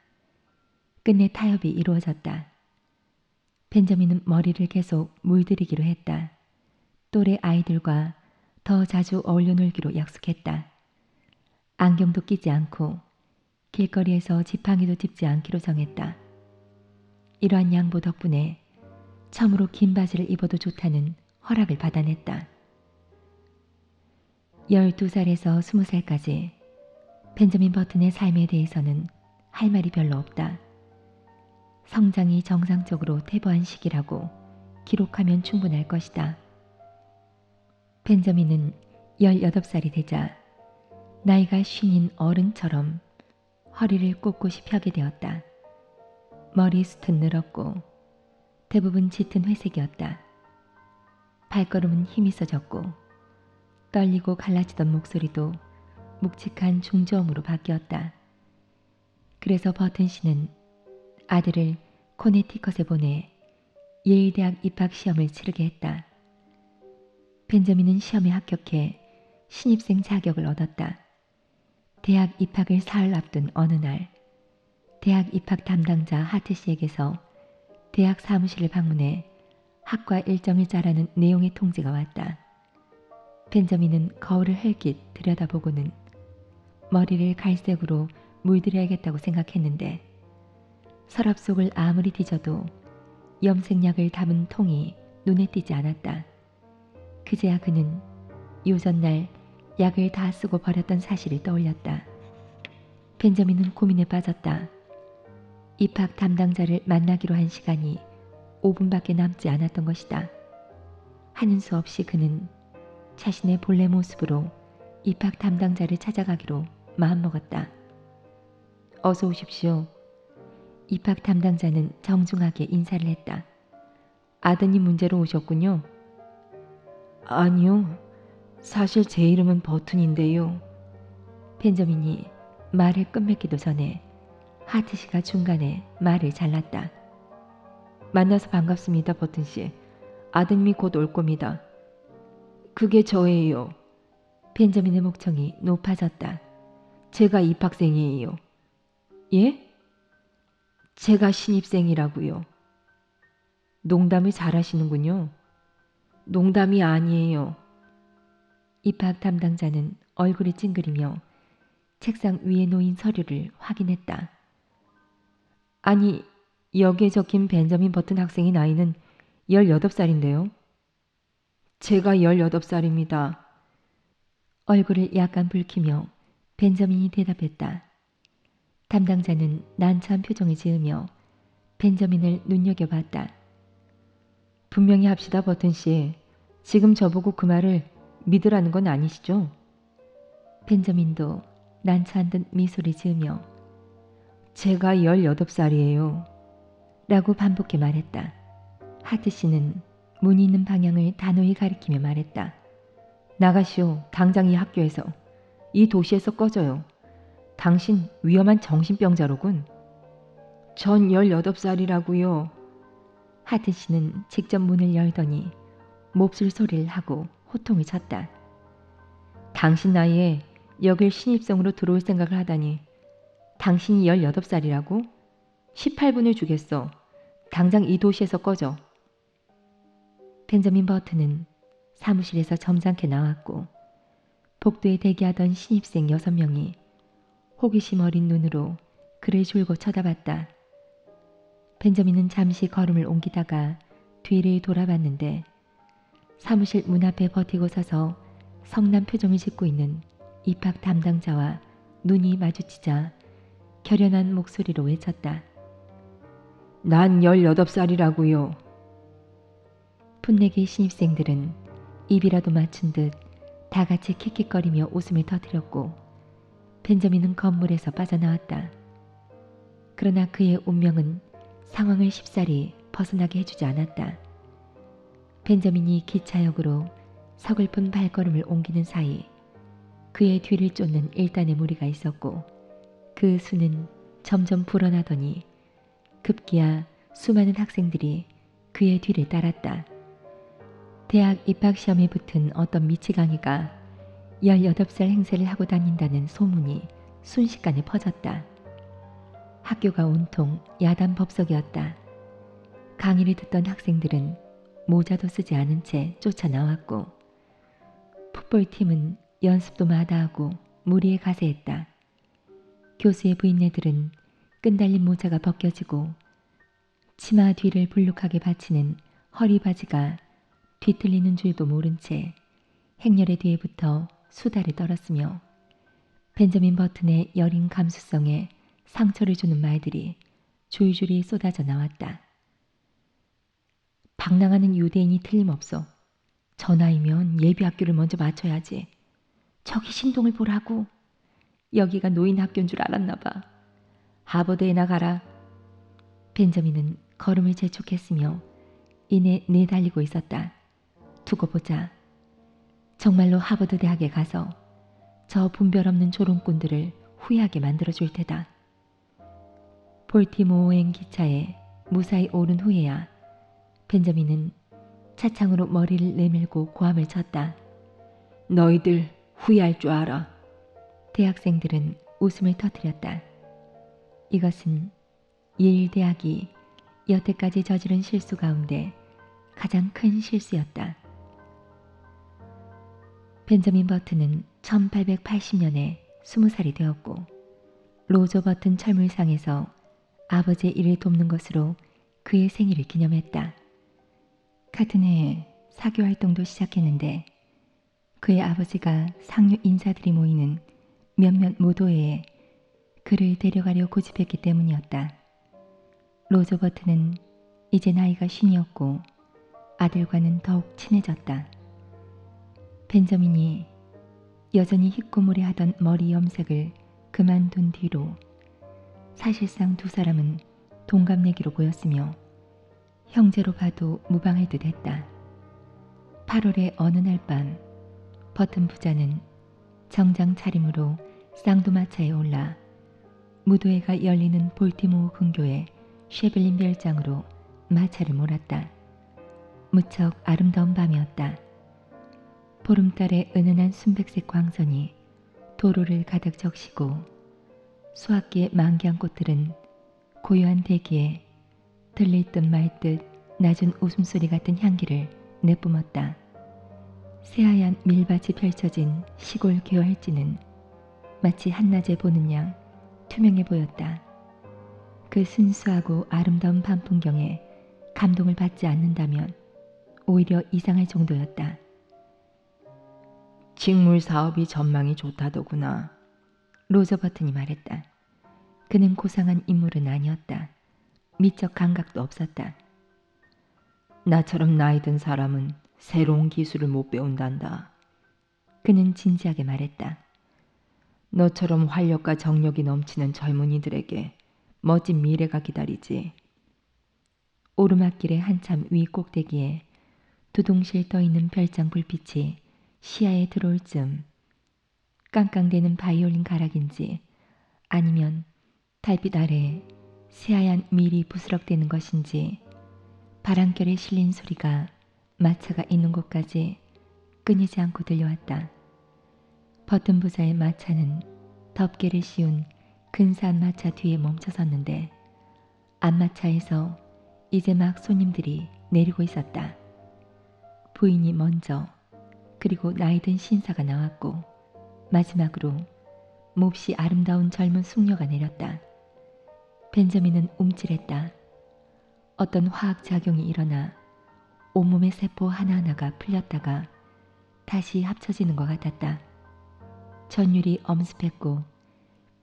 끝내 타협이 이루어졌다. 벤저민은 머리를 계속 물들이기로 했다. 또래 아이들과 더 자주 어울려 놀기로 약속했다. 안경도 끼지 않고 길거리에서 지팡이도 짚지 않기로 정했다. 이러한 양보 덕분에 처음으로 긴 바지를 입어도 좋다는 허락을 받아냈다. 12살에서 20살까지 벤저민 버튼의 삶에 대해서는 할 말이 별로 없다. 성장이 정상적으로 퇴보한 시기라고 기록하면 충분할 것이다. 벤저민은 18살이 되자 나이가 50인 어른처럼 허리를 꼿꼿이 펴게 되었다. 머리숱은 늘었고 대부분 짙은 회색이었다. 발걸음은 힘이 써졌고 떨리고 갈라지던 목소리도 묵직한 중저음으로 바뀌었다. 그래서 버튼 씨는 아들을 코네티컷에 보내 예일대학 입학 시험을 치르게 했다. 벤저민은 시험에 합격해 신입생 자격을 얻었다. 대학 입학을 사흘 앞둔 어느 날 대학 입학 담당자 하트 씨에게서 대학 사무실을 방문해 학과 일정을 짜라는 내용의 통지가 왔다. 벤저민은 거울을 흘깃 들여다보고는 머리를 갈색으로 물들여야겠다고 생각했는데 서랍 속을 아무리 뒤져도 염색약을 담은 통이 눈에 띄지 않았다. 그제야 그는 유전날 약을 다 쓰고 버렸던 사실을 떠올렸다. 벤저민은 고민에 빠졌다. 입학 담당자를 만나기로 한 시간이 5분밖에 남지 않았던 것이다. 하는 수 없이 그는 자신의 본래 모습으로 입학 담당자를 찾아가기로 마음먹었다. 어서 오십시오. 입학 담당자는 정중하게 인사를 했다. 아드님 문제로 오셨군요. 아니요. 사실 제 이름은 버튼인데요. 벤저민이 말을 끝맺기도 전에 하트 씨가 중간에 말을 잘랐다. 만나서 반갑습니다, 버튼 씨. 아드님이 곧 올 겁니다. 그게 저예요. 벤저민의 목청이 높아졌다. 제가 입학생이에요. 예? 제가 신입생이라고요. 농담을 잘하시는군요. 농담이 아니에요. 입학 담당자는 얼굴이 찡그리며 책상 위에 놓인 서류를 확인했다. 아니, 여기에 적힌 벤저민 버튼 학생의 나이는 18살인데요. 제가 18살입니다. 얼굴을 약간 붉히며 벤저민이 대답했다. 담당자는 난처한 표정을 지으며 벤저민을 눈여겨봤다. 분명히 합시다, 버튼 씨. 지금 저보고 그 말을 믿으라는 건 아니시죠? 벤저민도 난처한 듯 미소를 지으며 제가 18살이에요. 라고 반복해 말했다. 하트 씨는 문이 있는 방향을 단호히 가리키며 말했다. 나가시오. 당장 이 학교에서. 이 도시에서 꺼져요. 당신 위험한 정신병자로군. 전 18살이라고요. 하트 씨는 직접 문을 열더니 몹쓸 소리를 하고 호통을 쳤다. 당신 나이에 여길 신입생으로 들어올 생각을 하다니. 당신이 18살이라고? 18분을 주겠어. 당장 이 도시에서 꺼져. 벤저민 버튼은 사무실에서 점잖게 나왔고 복도에 대기하던 신입생 6명이 호기심 어린 눈으로 그를 줄곧 쳐다봤다. 벤저민은 잠시 걸음을 옮기다가 뒤를 돌아봤는데 사무실 문 앞에 버티고 서서 성난 표정을 짓고 있는 입학 담당자와 눈이 마주치자 결연한 목소리로 외쳤다. 난 18살이라고요. 풋내기 신입생들은 입이라도 맞춘 듯 다 같이 킥킥거리며 웃음을 터뜨렸고 벤저민은 건물에서 빠져나왔다. 그러나 그의 운명은 상황을 쉽사리 벗어나게 해주지 않았다. 벤저민이 기차역으로 서글픈 발걸음을 옮기는 사이 그의 뒤를 쫓는 일단의 무리가 있었고 그 수는 점점 불어나더니 급기야 수많은 학생들이 그의 뒤를 따랐다. 대학 입학시험에 붙은 어떤 미치광이가 18살 행세를 하고 다닌다는 소문이 순식간에 퍼졌다. 학교가 온통 야단 법석이었다. 강의를 듣던 학생들은 모자도 쓰지 않은 채 쫓아나왔고 풋볼팀은 연습도 마다하고 무리에 가세했다. 교수의 부인네들은 끈달린 모자가 벗겨지고 치마 뒤를 불룩하게 받치는 허리 바지가 뒤틀리는 줄도 모른 채 행렬의 뒤에 붙어 수다를 떨었으며 벤저민 버튼의 여린 감수성에 상처를 주는 말들이 줄줄이 쏟아져 나왔다. 방랑하는 유대인이 틀림없어. 저 나이면 예비학교를 먼저 마쳐야지. 저기 신동을 보라고. 여기가 노인 학교인 줄 알았나 봐. 하버드에 나가라. 벤저민은 걸음을 재촉했으며 이내 내달리고 있었다. 두고 보자. 정말로 하버드 대학에 가서 저 분별 없는 조롱꾼들을 후회하게 만들어줄 테다. 볼티모어행 기차에 무사히 오른 후에야 벤저민은 차창으로 머리를 내밀고 고함을 쳤다. 너희들 후회할 줄 알아. 대학생들은 웃음을 터뜨렸다. 이것은 예일 대학이 여태까지 저지른 실수 가운데 가장 큰 실수였다. 벤저민 버튼은 1880년에 20살이 되었고 로저 버튼 철물상에서 아버지의 일을 돕는 것으로 그의 생일을 기념했다. 같은 해에 사교 활동도 시작했는데 그의 아버지가 상류 인사들이 모이는 몇몇 무도회에 그를 데려가려 고집했기 때문이었다. 로저 버튼은 이제 나이가 50이었고 아들과는 더욱 친해졌다. 벤저민이 여전히 희꼬무레하던 머리 염색을 그만둔 뒤로 사실상 두 사람은 동갑내기로 보였으며 형제로 봐도 무방할 듯 했다. 8월의 어느 날 밤 버튼 부자는 정장 차림으로 쌍두마차에 올라 무도회가 열리는 볼티모어 근교의 쉐블린 별장으로 마차를 몰았다. 무척 아름다운 밤이었다. 보름달의 은은한 순백색 광선이 도로를 가득 적시고 수학기의 만개한 꽃들은 고요한 대기에 들릴 듯 말 듯 낮은 웃음소리 같은 향기를 내뿜었다. 새하얀 밀밭이 펼쳐진 시골 개활지는 마치 한낮에 보는 양 투명해 보였다. 그 순수하고 아름다운 밤 풍경에 감동을 받지 않는다면 오히려 이상할 정도였다. 직물 사업이 전망이 좋다더구나. 로저 버튼이 말했다. 그는 고상한 인물은 아니었다. 미적 감각도 없었다. 나처럼 나이 든 사람은 새로운 기술을 못 배운단다. 그는 진지하게 말했다. 너처럼 활력과 정력이 넘치는 젊은이들에게 멋진 미래가 기다리지. 오르막길의 한참 위 꼭대기에 두둥실 떠있는 별장 불빛이 시야에 들어올 즈음 깡깡대는 바이올린 가락인지 아니면 달빛 아래에 새하얀 밀이 부스럭대는 것인지 바람결에 실린 소리가 마차가 있는 곳까지 끊이지 않고 들려왔다. 버튼 부자의 마차는 덮개를 씌운 근사한 마차 뒤에 멈춰섰는데 앞마차에서 이제 막 손님들이 내리고 있었다. 부인이 먼저 그리고 나이든 신사가 나왔고 마지막으로 몹시 아름다운 젊은 숙녀가 내렸다. 벤저민은 움찔했다. 어떤 화학작용이 일어나 온몸의 세포 하나하나가 풀렸다가 다시 합쳐지는 것 같았다. 전율이 엄습했고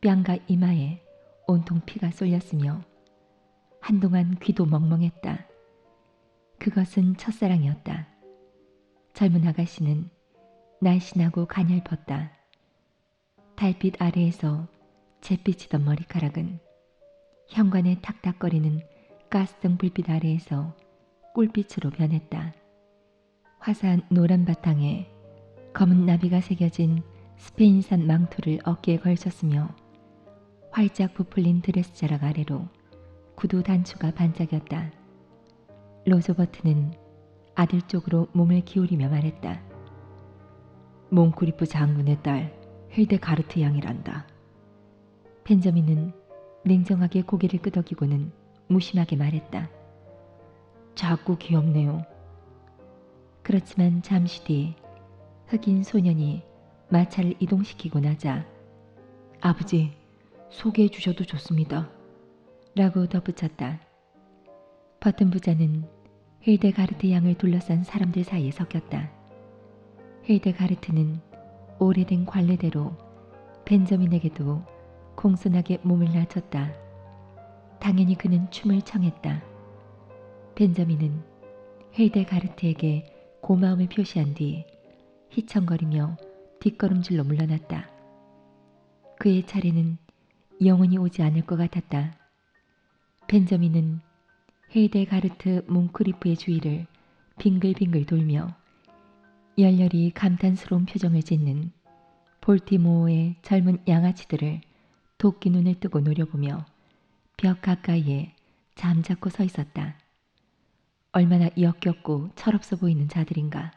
뺨과 이마에 온통 피가 쏠렸으며 한동안 귀도 멍멍했다. 그것은 첫사랑이었다. 젊은 아가씨는 날씬하고 가냘펐다. 달빛 아래에서 잿빛이던 머리카락은 현관에 탁탁거리는 가스등 불빛 아래에서 꿀빛으로 변했다. 화사한 노란 바탕에 검은 나비가 새겨진 스페인산 망토를 어깨에 걸쳤으며 활짝 부풀린 드레스 자락 아래로 구두 단추가 반짝였다. 로저 버튼은 아들 쪽으로 몸을 기울이며 말했다. 몽크리프 장군의 딸 힐데가르트 양이란다. 벤저민은 냉정하게 고개를 끄덕이고는 무심하게 말했다. 자꾸 귀엽네요. 그렇지만 잠시 뒤 흑인 소년이 마차를 이동시키고 나자 아버지, 소개해 주셔도 좋습니다. 라고 덧붙였다. 버튼 부자는 힐데가르트 양을 둘러싼 사람들 사이에 섞였다. 힐데가르트는 오래된 관례대로 벤저민에게도 공손하게 몸을 낮췄다. 당연히 그는 춤을 청했다. 벤저민은 힐데가르트에게 고마움을 표시한 뒤 휘청거리며 뒷걸음질로 물러났다. 그의 차례는 영원히 오지 않을 것 같았다. 벤저민은 힐데가르트 뭉크리프의 주위를 빙글빙글 돌며 열렬히 감탄스러운 표정을 짓는 볼티모어의 젊은 양아치들을 도끼 눈을 뜨고 노려보며 벽 가까이에 잠자코 서 있었다. 얼마나 역겹고 철없어 보이는 자들인가.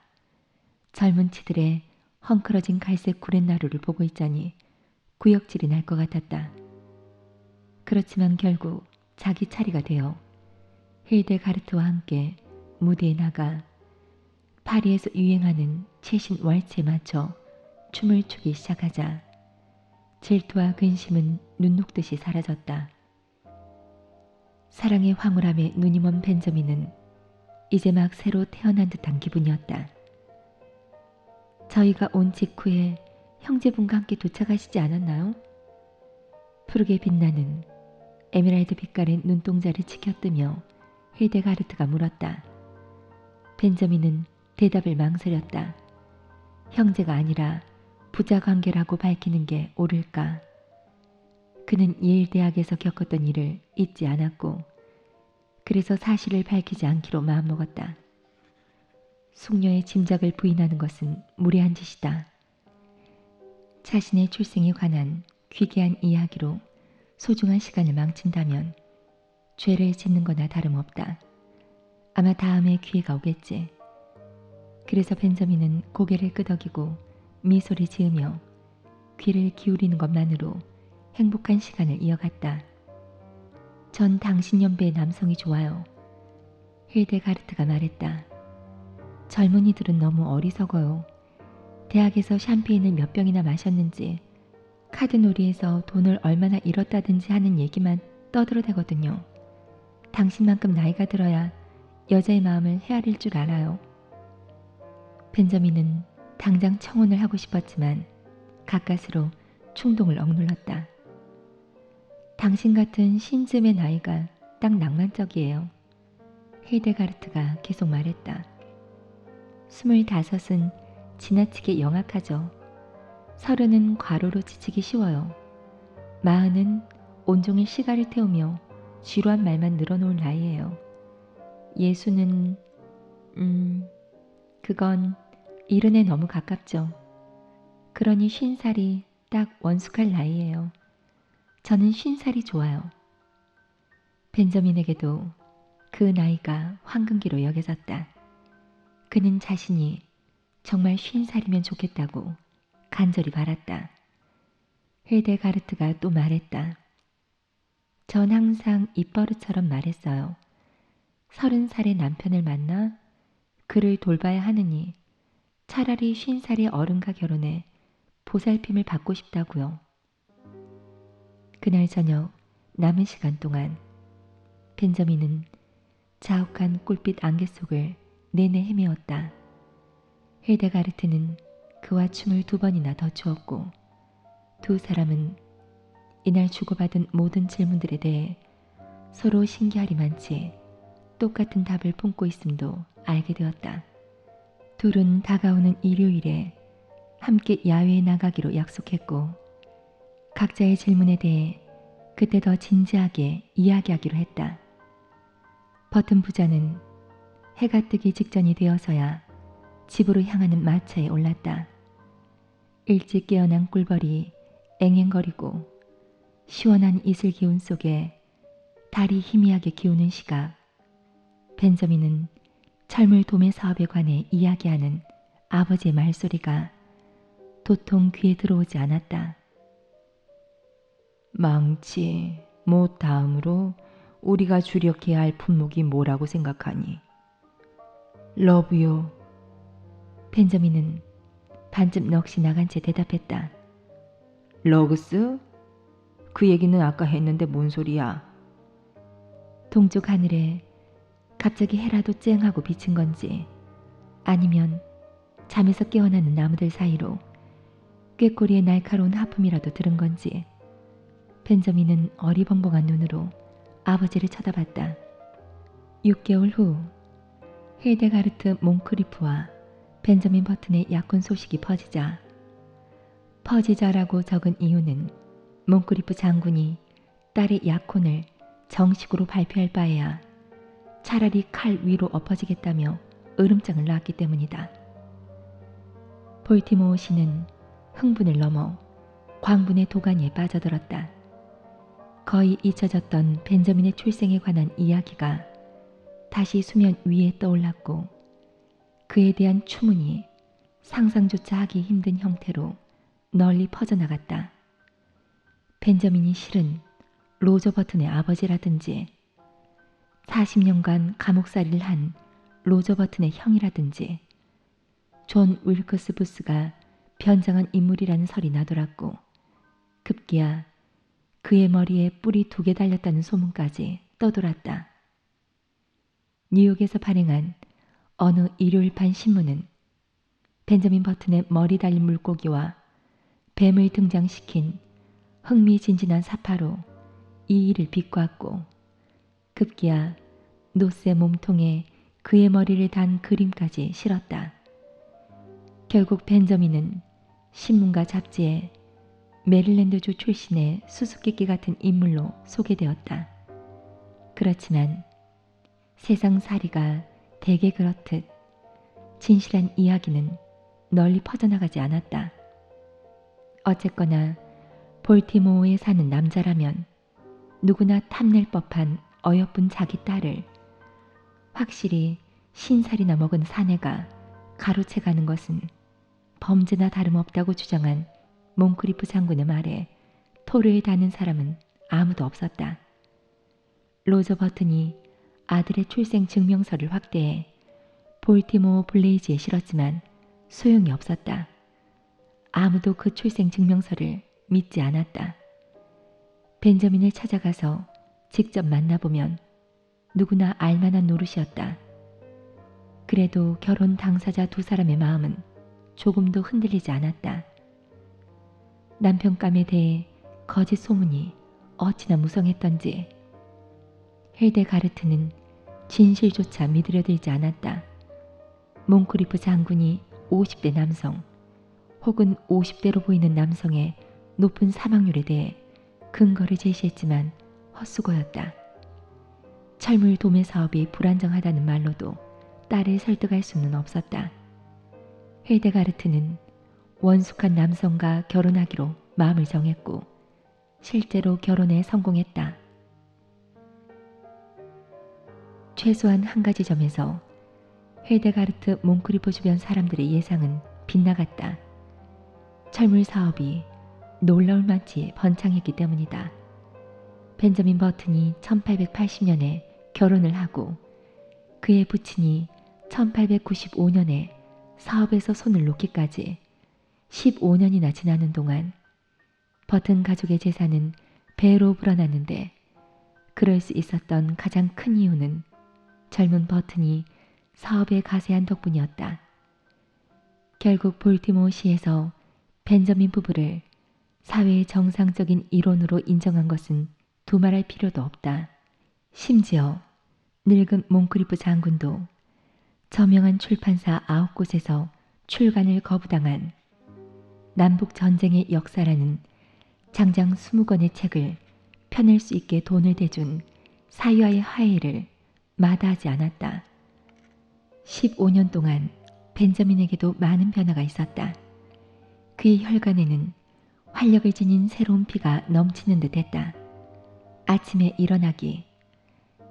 젊은 치들의 헝클어진 갈색 구렛나루를 보고 있자니 구역질이 날 것 같았다. 그렇지만 결국 자기 차례가 되어 힐데가르트와 함께 무대에 나가 파리에서 유행하는 최신 왈츠에 맞춰 춤을 추기 시작하자 질투와 근심은 눈 녹듯이 사라졌다. 사랑의 황홀함에 눈이 먼 벤저민은 이제 막 새로 태어난 듯한 기분이었다. 저희가 온 직후에 형제분과 함께 도착하시지 않았나요? 푸르게 빛나는 에메랄드 빛깔의 눈동자를 치켜뜨며 힐데가르트가 물었다. 벤저민은 대답을 망설였다. 형제가 아니라 부자 관계라고 밝히는 게 옳을까? 그는 예일 대학에서 겪었던 일을 잊지 않았고 그래서 사실을 밝히지 않기로 마음먹었다. 숙녀의 짐작을 부인하는 것은 무례한 짓이다. 자신의 출생에 관한 귀귀한 이야기로 소중한 시간을 망친다면 죄를 짓는 거나 다름없다. 아마 다음에 기회가 오겠지. 그래서 벤저민은 고개를 끄덕이고 미소를 지으며 귀를 기울이는 것만으로 행복한 시간을 이어갔다. 전 당신 연배의 남성이 좋아요. 힐데가르트가 말했다. 젊은이들은 너무 어리석어요. 대학에서 샴페인을 몇 병이나 마셨는지 카드놀이에서 돈을 얼마나 잃었다든지 하는 얘기만 떠들어대거든요. 당신만큼 나이가 들어야 여자의 마음을 헤아릴 줄 알아요. 벤저민은 당장 청혼을 하고 싶었지만 가까스로 충동을 억눌렀다. 당신 같은 신쯤의 나이가 딱 낭만적이에요. 힐데가르트가 계속 말했다. 25은 지나치게 영악하죠. 30은 과로로 지치기 쉬워요. 40은 온종일 시간을 태우며 지루한 말만 늘어놓을 나이예요. 60은 그건 70에 너무 가깝죠. 그러니 50살이 딱 원숙할 나이예요. 저는 50살이 좋아요. 벤저민에게도 그 나이가 황금기로 여겨졌다. 그는 자신이 정말 50살이면 좋겠다고 간절히 바랐다. 힐데가르트가 또 말했다. 전 항상 입버릇처럼 말했어요. 30살의 남편을 만나 그를 돌봐야 하느니 차라리 50살의 어른과 결혼해 보살핌을 받고 싶다고요. 그날 저녁 남은 시간 동안 벤저민은 자욱한 꿀빛 안개 속을 내내 헤매었다. 힐데가르트는 그와 춤을 2번이나 더 추었고 두 사람은 이날 주고받은 모든 질문들에 대해 서로 신기하리만치 똑같은 답을 품고 있음도 알게 되었다. 둘은 다가오는 일요일에 함께 야외에 나가기로 약속했고 각자의 질문에 대해 그때 더 진지하게 이야기하기로 했다. 버튼 부자는 해가 뜨기 직전이 되어서야 집으로 향하는 마차에 올랐다. 일찍 깨어난 꿀벌이 앵앵거리고 시원한 이슬 기운 속에 달이 희미하게 기우는 시각, 벤저민은 철물 도매 사업에 관해 이야기하는 아버지의 말소리가 도통 귀에 들어오지 않았다. 망치, 뭐 다음으로 우리가 주력해야 할 품목이 뭐라고 생각하니? 러브요. 벤저민은 반쯤 넋이 나간 채 대답했다. 러그스? 그 얘기는 아까 했는데 뭔 소리야? 동쪽 하늘에 갑자기 해라도 쨍하고 비친 건지 아니면 잠에서 깨어나는 나무들 사이로 꾀꼬리의 날카로운 하품이라도 들은 건지 벤저민은 어리벙벙한 눈으로 아버지를 쳐다봤다. 6개월 후 힐데가르트 몽크리프와 벤저민 버튼의 약혼 소식이 퍼지자라고 적은 이유는 몽크리프 장군이 딸의 약혼을 정식으로 발표할 바에야 차라리 칼 위로 엎어지겠다며 으름장을 놨기 때문이다. 볼티모어 시는 흥분을 넘어 광분의 도가니에 빠져들었다. 거의 잊혀졌던 벤저민의 출생에 관한 이야기가 다시 수면 위에 떠올랐고 그에 대한 추문이 상상조차 하기 힘든 형태로 널리 퍼져나갔다. 벤저민이 실은 로저 버튼의 아버지라든지 40년간 감옥살이를 한 로저 버튼의 형이라든지 존 윌크스 부스가 변장한 인물이라는 설이 나돌았고 급기야 그의 머리에 뿔이 2개 달렸다는 소문까지 떠돌았다. 뉴욕에서 발행한 어느 일요일판 신문은 벤저민 버튼의 머리 달린 물고기와 뱀을 등장시킨 흥미진진한 사파로 이 일을 비꼬았고 급기야 노스의 몸통에 그의 머리를 단 그림까지 실었다. 결국 벤저민은 신문과 잡지에 메릴랜드주 출신의 수수께끼 같은 인물로 소개되었다. 그렇지만 세상살이가 대개 그렇듯 진실한 이야기는 널리 퍼져나가지 않았다. 어쨌거나 볼티모어에 사는 남자라면 누구나 탐낼 법한 어여쁜 자기 딸을 확실히 신살이나 먹은 사내가 가로채가는 것은 범죄나 다름없다고 주장한 몽크리프 장군의 말에 토를 다는 사람은 아무도 없었다. 로저 버튼이 아들의 출생 증명서를 확대해 볼티모어 블레이즈에 실었지만 소용이 없었다. 아무도 그 출생 증명서를 믿지 않았다. 벤저민을 찾아가서 직접 만나보면 누구나 알만한 노릇이었다. 그래도 결혼 당사자 두 사람의 마음은 조금도 흔들리지 않았다. 남편감에 대해 거짓 소문이 어찌나 무성했던지 힐데가르트는 진실조차 믿으려 들지 않았다. 몽크리프 장군이 50대 남성 혹은 50대로 보이는 남성의 높은 사망률에 대해 근거를 제시했지만 헛수고였다. 철물 도매 사업이 불안정하다는 말로도 딸을 설득할 수는 없었다. 힐데가르트는 원숙한 남성과 결혼하기로 마음을 정했고 실제로 결혼에 성공했다. 최소한 한 가지 점에서 힐데가르트 몽크리프 주변 사람들의 예상은 빗나갔다. 철물 사업이 놀라울 만치 번창했기 때문이다. 벤저민 버튼이 1880년에 결혼을 하고 그의 부친이 1895년에 사업에서 손을 놓기까지 15년이나 지나는 동안 버튼 가족의 재산은 배로 불어났는데 그럴 수 있었던 가장 큰 이유는 젊은 버튼이 사업에 가세한 덕분이었다. 결국 볼티모어시에서 벤저민 부부를 사회의 정상적인 일원으로 인정한 것은 두말할 필요도 없다. 심지어 늙은 몽크리프 장군도 저명한 출판사 9곳에서 출간을 거부당한 남북전쟁의 역사라는 장장 20권의 책을 펴낼 수 있게 돈을 대준 사유아의 하해를 마다하지 않았다. 15년 동안 벤저민에게도 많은 변화가 있었다. 그의 혈관에는 활력을 지닌 새로운 피가 넘치는 듯 했다. 아침에 일어나기,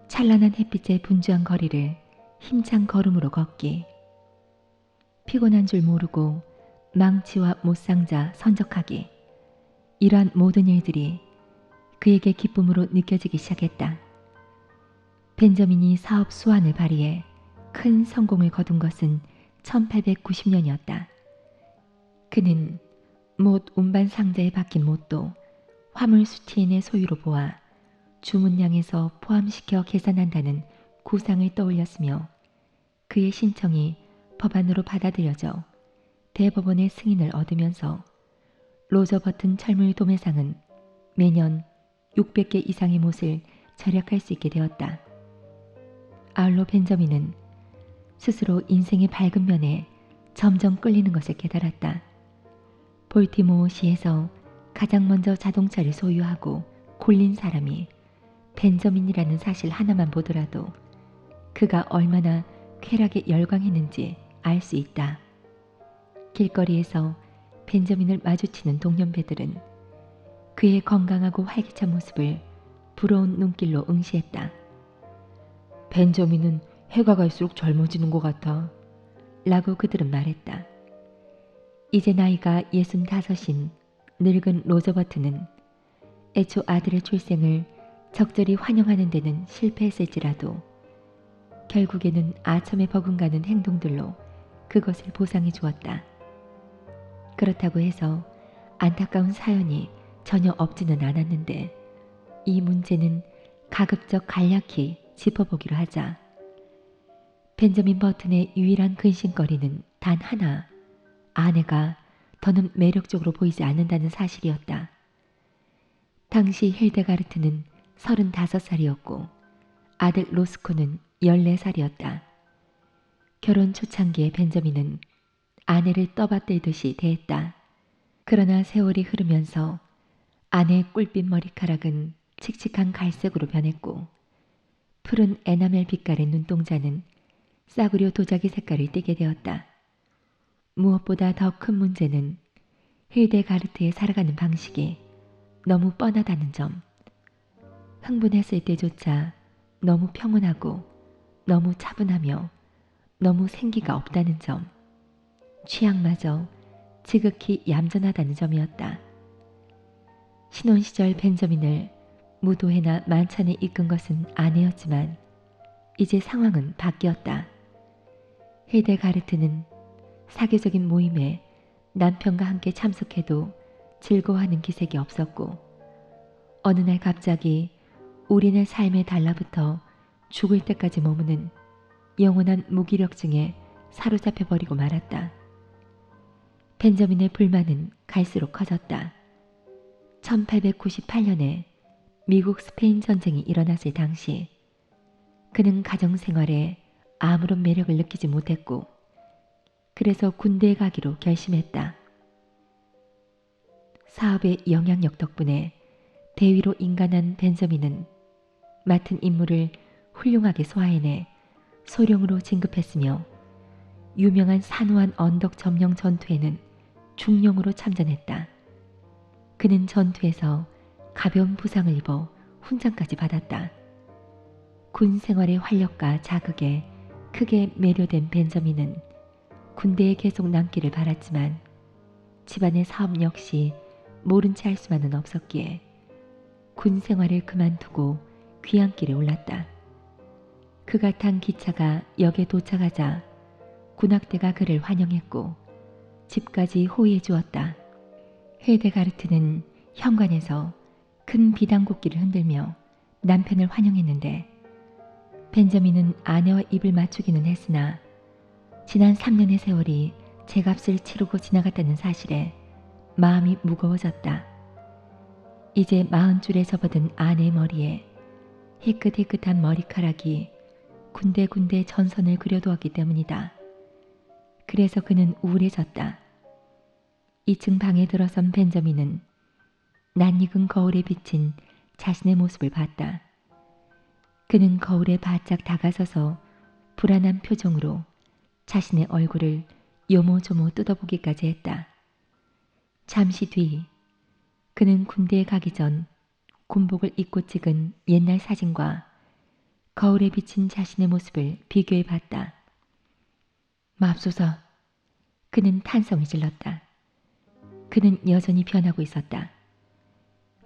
찬란한 햇빛에 분주한 거리를 힘찬 걸음으로 걷기, 피곤한 줄 모르고 망치와 못상자 선적하기, 이러한 모든 일들이 그에게 기쁨으로 느껴지기 시작했다. 벤저민이 사업 수완을 발휘해 큰 성공을 거둔 것은 1890년이었다. 그는 못 운반 상자에 박힌 못도 화물 수취인의 소유로 보아 주문량에서 포함시켜 계산한다는 구상을 떠올렸으며 그의 신청이 법안으로 받아들여져 대법원의 승인을 얻으면서 로저 버튼 철물 도매상은 매년 600개 이상의 못을 절약할 수 있게 되었다. 아울러 벤저민은 스스로 인생의 밝은 면에 점점 끌리는 것을 깨달았다. 볼티모어시에서 가장 먼저 자동차를 소유하고 굴린 사람이 벤저민이라는 사실 하나만 보더라도 그가 얼마나 쾌락에 열광했는지 알 수 있다. 길거리에서 벤저민을 마주치는 동년배들은 그의 건강하고 활기찬 모습을 부러운 눈길로 응시했다. 벤저민은 해가 갈수록 젊어지는 것 같아 라고 그들은 말했다. 이제 나이가 65인 늙은 로저 버튼은 애초 아들의 출생을 적절히 환영하는 데는 실패했을지라도 결국에는 아첨에 버금가는 행동들로 그것을 보상해 주었다. 그렇다고 해서 안타까운 사연이 전혀 없지는 않았는데 이 문제는 가급적 간략히 짚어보기로 하자. 벤저민 버튼의 유일한 근심거리는 단 하나, 아내가 더는 매력적으로 보이지 않는다는 사실이었다. 당시 힐데가르트는 35살이었고 아들 로스코는 14살이었다. 결혼 초창기에 벤저민은 아내를 떠받들듯이 대했다. 그러나 세월이 흐르면서 아내의 꿀빛 머리카락은 칙칙한 갈색으로 변했고 푸른 에나멜 빛깔의 눈동자는 싸구려 도자기 색깔을 띠게 되었다. 무엇보다 더 큰 문제는 힐데가르트의 살아가는 방식이 너무 뻔하다는 점. 흥분했을 때조차 너무 평온하고 너무 차분하며 너무 생기가 없다는 점. 취향마저 지극히 얌전하다는 점이었다. 신혼 시절 벤저민을 무도회나 만찬에 이끈 것은 아내였지만 이제 상황은 바뀌었다. 힐데가르트는 사교적인 모임에 남편과 함께 참석해도 즐거워하는 기색이 없었고 어느 날 갑자기 우리네 삶에 달라붙어 죽을 때까지 머무는 영원한 무기력증에 사로잡혀버리고 말았다. 벤저민의 불만은 갈수록 커졌다. 1898년에 미국 스페인 전쟁이 일어났을 당시 그는 가정생활에 아무런 매력을 느끼지 못했고 그래서 군대에 가기로 결심했다. 사업의 영향력 덕분에 대위로 인간한 벤저민은 맡은 임무를 훌륭하게 소화해내 소령으로 진급했으며 유명한 산호한 언덕 점령 전투에는 중령으로 참전했다. 그는 전투에서 가벼운 부상을 입어 훈장까지 받았다. 군 생활의 활력과 자극에 크게 매료된 벤저민은 군대에 계속 남기를 바랐지만 집안의 사업 역시 모른 채 할 수만은 없었기에 군 생활을 그만두고 귀향길에 올랐다. 그가 탄 기차가 역에 도착하자 군악대가 그를 환영했고 집까지 호위해 주었다. 힐데가르트는 현관에서 큰 비단국기를 흔들며 남편을 환영했는데 벤저민은 아내와 입을 맞추기는 했으나 지난 3년의 세월이 제값을 치르고 지나갔다는 사실에 마음이 무거워졌다. 이제 40줄에 접어든 아내의 머리에 희끗희끗한 머리카락이 군데군데 전선을 그려두었기 때문이다. 그래서 그는 우울해졌다. 2층 방에 들어선 벤저민은 낯익은 거울에 비친 자신의 모습을 봤다. 그는 거울에 바짝 다가서서 불안한 표정으로 자신의 얼굴을 요모조모 뜯어보기까지 했다. 잠시 뒤 그는 군대에 가기 전 군복을 입고 찍은 옛날 사진과 거울에 비친 자신의 모습을 비교해 봤다. 맙소사, 그는 탄성을 질렀다. 그는 여전히 변하고 있었다.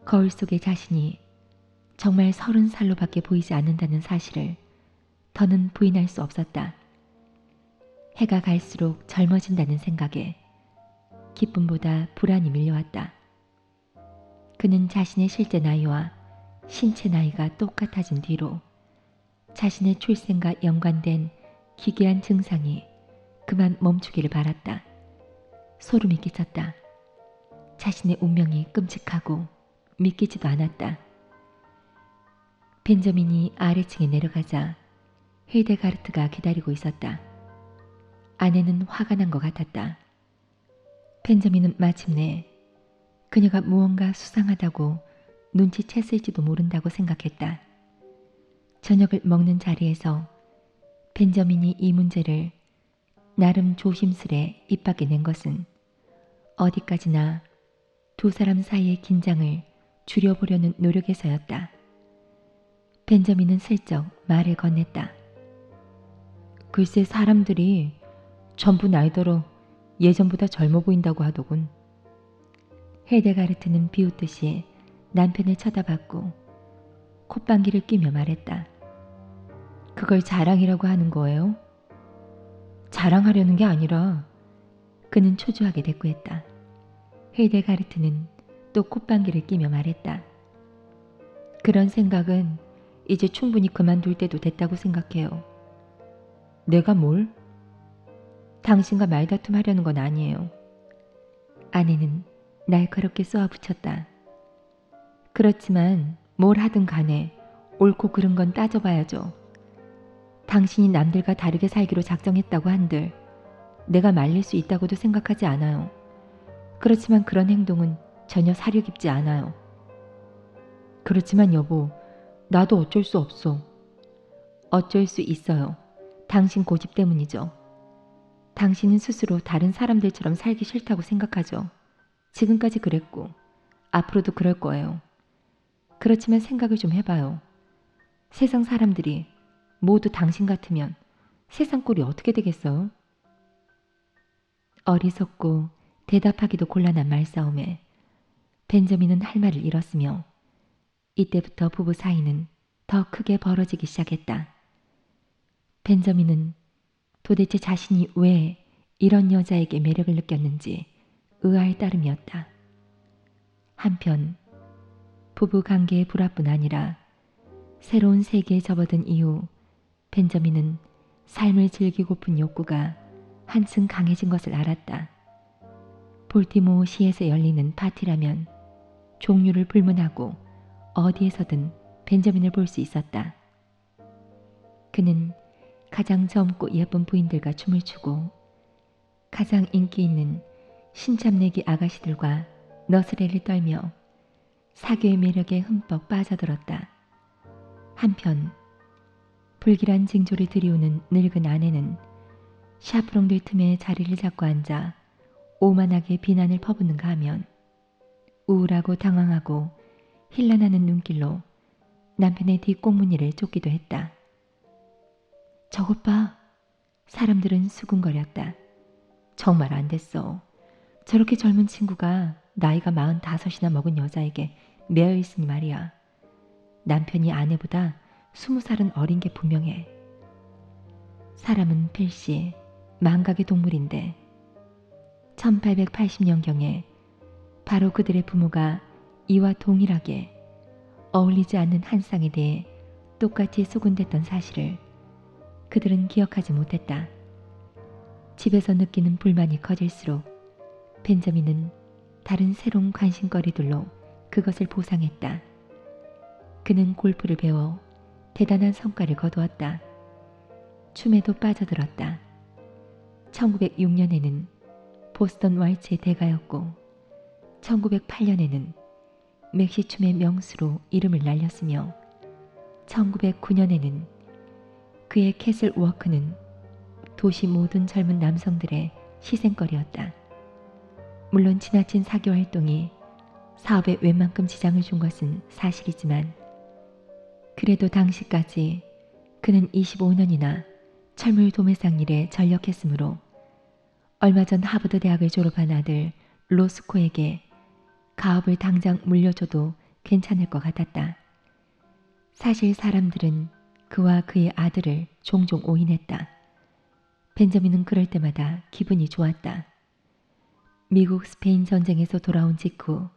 거울 속의 자신이 정말 30살로밖에 보이지 않는다는 사실을 더는 부인할 수 없었다. 해가 갈수록 젊어진다는 생각에 기쁨보다 불안이 밀려왔다. 그는 자신의 실제 나이와 신체 나이가 똑같아진 뒤로 자신의 출생과 연관된 기괴한 증상이 그만 멈추기를 바랐다. 소름이 끼쳤다. 자신의 운명이 끔찍하고 믿기지도 않았다. 벤저민이 아래층에 내려가자 힐데가르트가 기다리고 있었다. 아내는 화가 난 것 같았다. 벤저민은 마침내 그녀가 무언가 수상하다고 눈치챘을지도 모른다고 생각했다. 저녁을 먹는 자리에서 벤저민이 이 문제를 나름 조심스레 입 밖에 낸 것은 어디까지나 두 사람 사이의 긴장을 줄여보려는 노력에서였다. 벤저민은 슬쩍 말을 건넸다. 글쎄 사람들이 전부 나이더러 예전보다 젊어 보인다고 하더군. 힐데가르트는 비웃듯이 남편을 쳐다봤고 콧방귀를 뀌며 말했다. 그걸 자랑이라고 하는 거예요? 자랑하려는 게 아니라 그는 초조하게 대꾸했다. 힐데가르트는 또 콧방귀를 뀌며 말했다. 그런 생각은 이제 충분히 그만둘 때도 됐다고 생각해요. 내가 뭘? 당신과 말다툼하려는 건 아니에요. 아내는 날카롭게 쏘아붙였다. 그렇지만 뭘 하든 간에 옳고 그른 건 따져봐야죠. 당신이 남들과 다르게 살기로 작정했다고 한들 내가 말릴 수 있다고도 생각하지 않아요. 그렇지만 그런 행동은 전혀 사려 깊지 않아요. 그렇지만 여보, 나도 어쩔 수 없어. 어쩔 수 있어요. 당신 고집 때문이죠. 당신은 스스로 다른 사람들처럼 살기 싫다고 생각하죠. 지금까지 그랬고 앞으로도 그럴 거예요. 그렇지만 생각을 좀 해봐요. 세상 사람들이 모두 당신 같으면 세상 꼴이 어떻게 되겠어요? 어리석고 대답하기도 곤란한 말싸움에 벤저민은 할 말을 잃었으며 이때부터 부부 사이는 더 크게 벌어지기 시작했다. 벤저민은 도대체 자신이 왜 이런 여자에게 매력을 느꼈는지 의아할 따름이었다. 한편 부부 관계의 불화뿐 아니라 새로운 세계에 접어든 이후 벤저민은 삶을 즐기고픈 욕구가 한층 강해진 것을 알았다. 볼티모어 시에서 열리는 파티라면 종류를 불문하고 어디에서든 벤저민을 볼 수 있었다. 그는 가장 젊고 예쁜 부인들과 춤을 추고 가장 인기 있는 신참내기 아가씨들과 너스레를 떨며 사교의 매력에 흠뻑 빠져들었다. 한편 불길한 징조를 들이우는 늙은 아내는 샤프롱들 틈에 자리를 잡고 앉아 오만하게 비난을 퍼붓는가 하면 우울하고 당황하고 힐난하는 눈길로 남편의 뒷꽁무니를 쫓기도 했다. 저것 봐. 사람들은 수군거렸다. 정말 안 됐어. 저렇게 젊은 친구가 나이가 45이나 먹은 여자에게 매여 있으니 말이야. 남편이 아내보다 20살은 어린 게 분명해. 사람은 필시 망각의 동물인데 1880년경에 바로 그들의 부모가 이와 동일하게 어울리지 않는 한 쌍에 대해 똑같이 수군댔던 사실을 그들은 기억하지 못했다. 집에서 느끼는 불만이 커질수록 벤저민은 다른 새로운 관심거리들로 그것을 보상했다. 그는 골프를 배워 대단한 성과를 거두었다. 춤에도 빠져들었다. 1906년에는 보스턴 왈츠의 대가였고 1908년에는 멕시춤의 명수로 이름을 날렸으며 1909년에는 그의 캐슬 워크는 도시 모든 젊은 남성들의 시샘거리였다. 물론 지나친 사교 활동이 사업에 웬만큼 지장을 준 것은 사실이지만 그래도 당시까지 그는 25년이나 철물 도매상 일에 전력했으므로 얼마 전 하버드 대학을 졸업한 아들 로스코에게 가업을 당장 물려줘도 괜찮을 것 같았다. 사실 사람들은 그와 그의 아들을 종종 오인했다. 벤저민은 그럴 때마다 기분이 좋았다. 미국 스페인 전쟁에서 돌아온 직후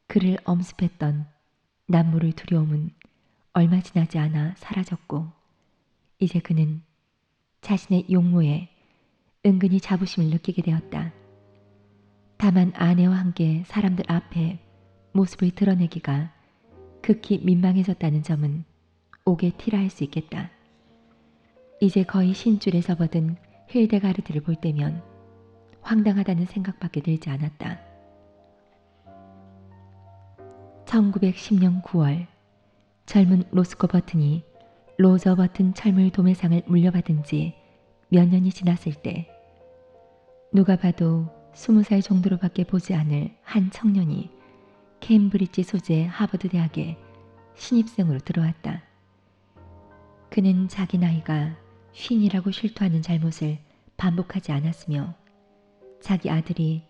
그를 엄습했던 남모를 두려움은 얼마 지나지 않아 사라졌고 이제 그는 자신의 용모에 은근히 자부심을 느끼게 되었다. 다만 아내와 함께 사람들 앞에 모습을 드러내기가 극히 민망해졌다는 점은 옥에 티라 할 수 있겠다. 이제 거의 신줄에 접어든 힐데가르드를 볼 때면 황당하다는 생각밖에 들지 않았다. 1910년 9월 젊은 로스코 버튼이 로저 버튼 철물 도매상을 물려받은 지 몇 년이 지났을 때 누가 봐도 20살 정도로밖에 보지 않을 한 청년이 케임브리지 소재 하버드 대학에 신입생으로 들어왔다. 그는 자기 나이가 50이라고 실토하는 잘못을 반복하지 않았으며 자기 아들이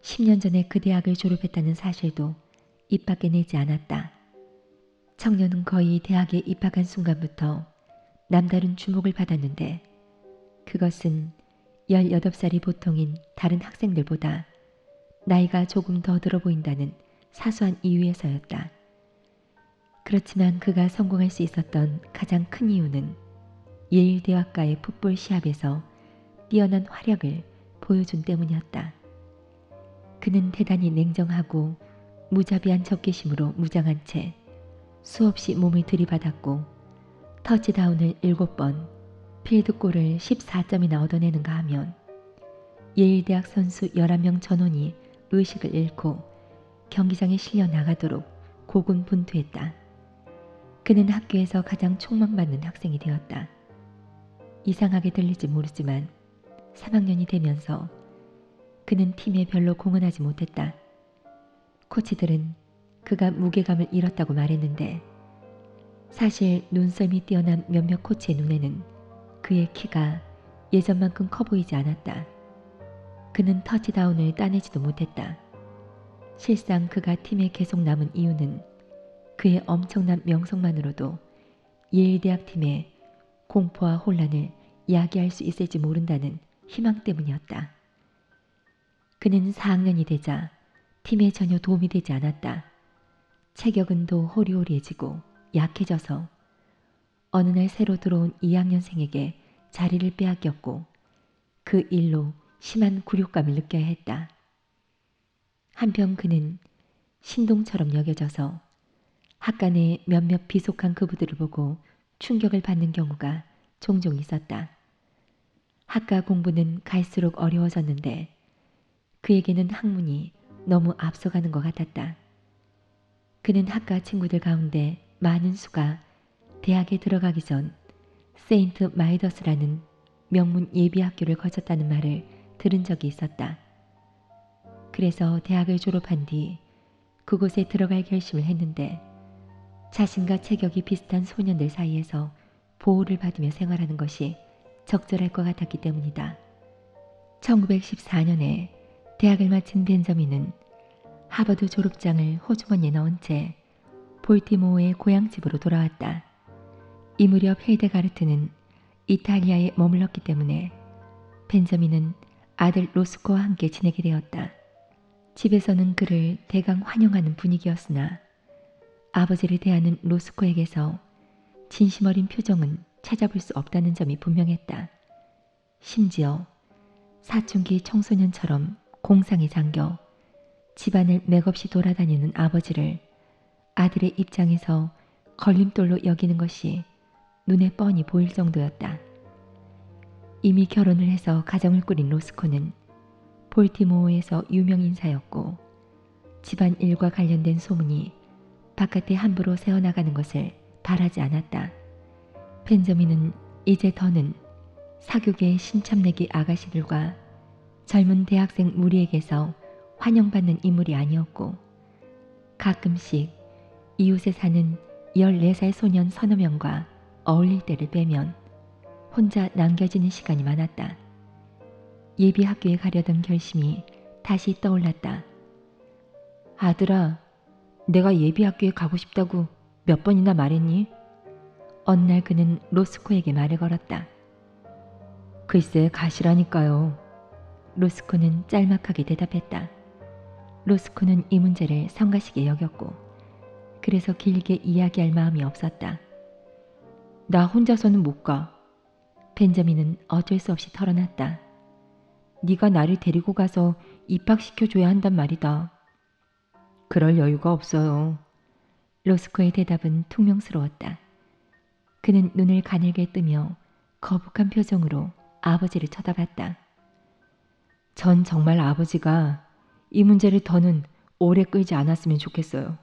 10년 전에 그 대학을 졸업했다는 사실도 입 밖에 내지 않았다. 청년은 거의 대학에 입학한 순간부터 남다른 주목을 받았는데 그것은 18살이 보통인 다른 학생들보다 나이가 조금 더 들어 보인다는 사소한 이유에서였다. 그렇지만 그가 성공할 수 있었던 가장 큰 이유는 예일 대학가의 풋볼 시합에서 뛰어난 활약을 보여준 때문이었다. 그는 대단히 냉정하고 무자비한 적개심으로 무장한 채 수없이 몸을 들이받았고 터치다운을 7번, 필드골을 14점이나 얻어내는가 하면 예일대학 선수 11명 전원이 의식을 잃고 경기장에 실려 나가도록 고군분투했다. 그는 학교에서 가장 촉망받는 학생이 되었다. 이상하게 들릴지 모르지만 3학년이 되면서 그는 팀에 별로 공헌하지 못했다. 코치들은 그가 무게감을 잃었다고 말했는데 사실 눈썰미 뛰어난 몇몇 코치의 눈에는 그의 키가 예전만큼 커 보이지 않았다. 그는 터치다운을 따내지도 못했다. 실상 그가 팀에 계속 남은 이유는 그의 엄청난 명성만으로도 예일대학 팀의 공포와 혼란을 야기할 수 있을지 모른다는 희망 때문이었다. 그는 4학년이 되자 팀에 전혀 도움이 되지 않았다. 체격은 더 호리호리해지고 약해져서 어느 날 새로 들어온 2학년생에게 자리를 빼앗겼고 그 일로 심한 굴욕감을 느껴야 했다. 한편 그는 신동처럼 여겨져서 학과 내 몇몇 비속한 그부들을 보고 충격을 받는 경우가 종종 있었다. 학과 공부는 갈수록 어려워졌는데 그에게는 학문이 너무 앞서가는 것 같았다. 그는 학과 친구들 가운데 많은 수가 대학에 들어가기 전 세인트 마이더스라는 명문 예비학교를 거쳤다는 말을 들은 적이 있었다. 그래서 대학을 졸업한 뒤 그곳에 들어갈 결심을 했는데 자신과 체격이 비슷한 소년들 사이에서 보호를 받으며 생활하는 것이 적절할 것 같았기 때문이다. 1914년에 대학을 마친 벤저민은 하버드 졸업장을 호주머니에 넣은 채 볼티모어의 고향집으로 돌아왔다. 이 무렵 힐데가르트는 이탈리아에 머물렀기 때문에 벤저민은 아들 로스코와 함께 지내게 되었다. 집에서는 그를 대강 환영하는 분위기였으나 아버지를 대하는 로스코에게서 진심 어린 표정은 찾아볼 수 없다는 점이 분명했다. 심지어 사춘기 청소년처럼 공상에 잠겨 집안을 맥없이 돌아다니는 아버지를 아들의 입장에서 걸림돌로 여기는 것이 눈에 뻔히 보일 정도였다. 이미 결혼을 해서 가정을 꾸린 로스코는 볼티모어에서 유명 인사였고 집안 일과 관련된 소문이 바깥에 함부로 새어나가는 것을 바라지 않았다. 벤저민은 이제 더는 사교계의 신참내기 아가씨들과 젊은 대학생 무리에게서 환영받는 인물이 아니었고 가끔씩 이웃에 사는 14살 소년 서너 명과 어울릴 때를 빼면 혼자 남겨지는 시간이 많았다. 예비 학교에 가려던 결심이 다시 떠올랐다. 아들아, 내가 예비 학교에 가고 싶다고 몇 번이나 말했니? 어느 날 그는 로스코에게 말을 걸었다. 글쎄 가시라니까요. 로스코는 짤막하게 대답했다. 로스코는 이 문제를 성가시게 여겼고 그래서 길게 이야기할 마음이 없었다. 나 혼자서는 못 가. 벤저민은 어쩔 수 없이 털어놨다. 네가 나를 데리고 가서 입학시켜줘야 한단 말이다. 그럴 여유가 없어요. 로스코의 대답은 퉁명스러웠다. 그는 눈을 가늘게 뜨며 거북한 표정으로 아버지를 쳐다봤다. 전 정말 아버지가 이 문제를 더는 오래 끌지 않았으면 좋겠어요.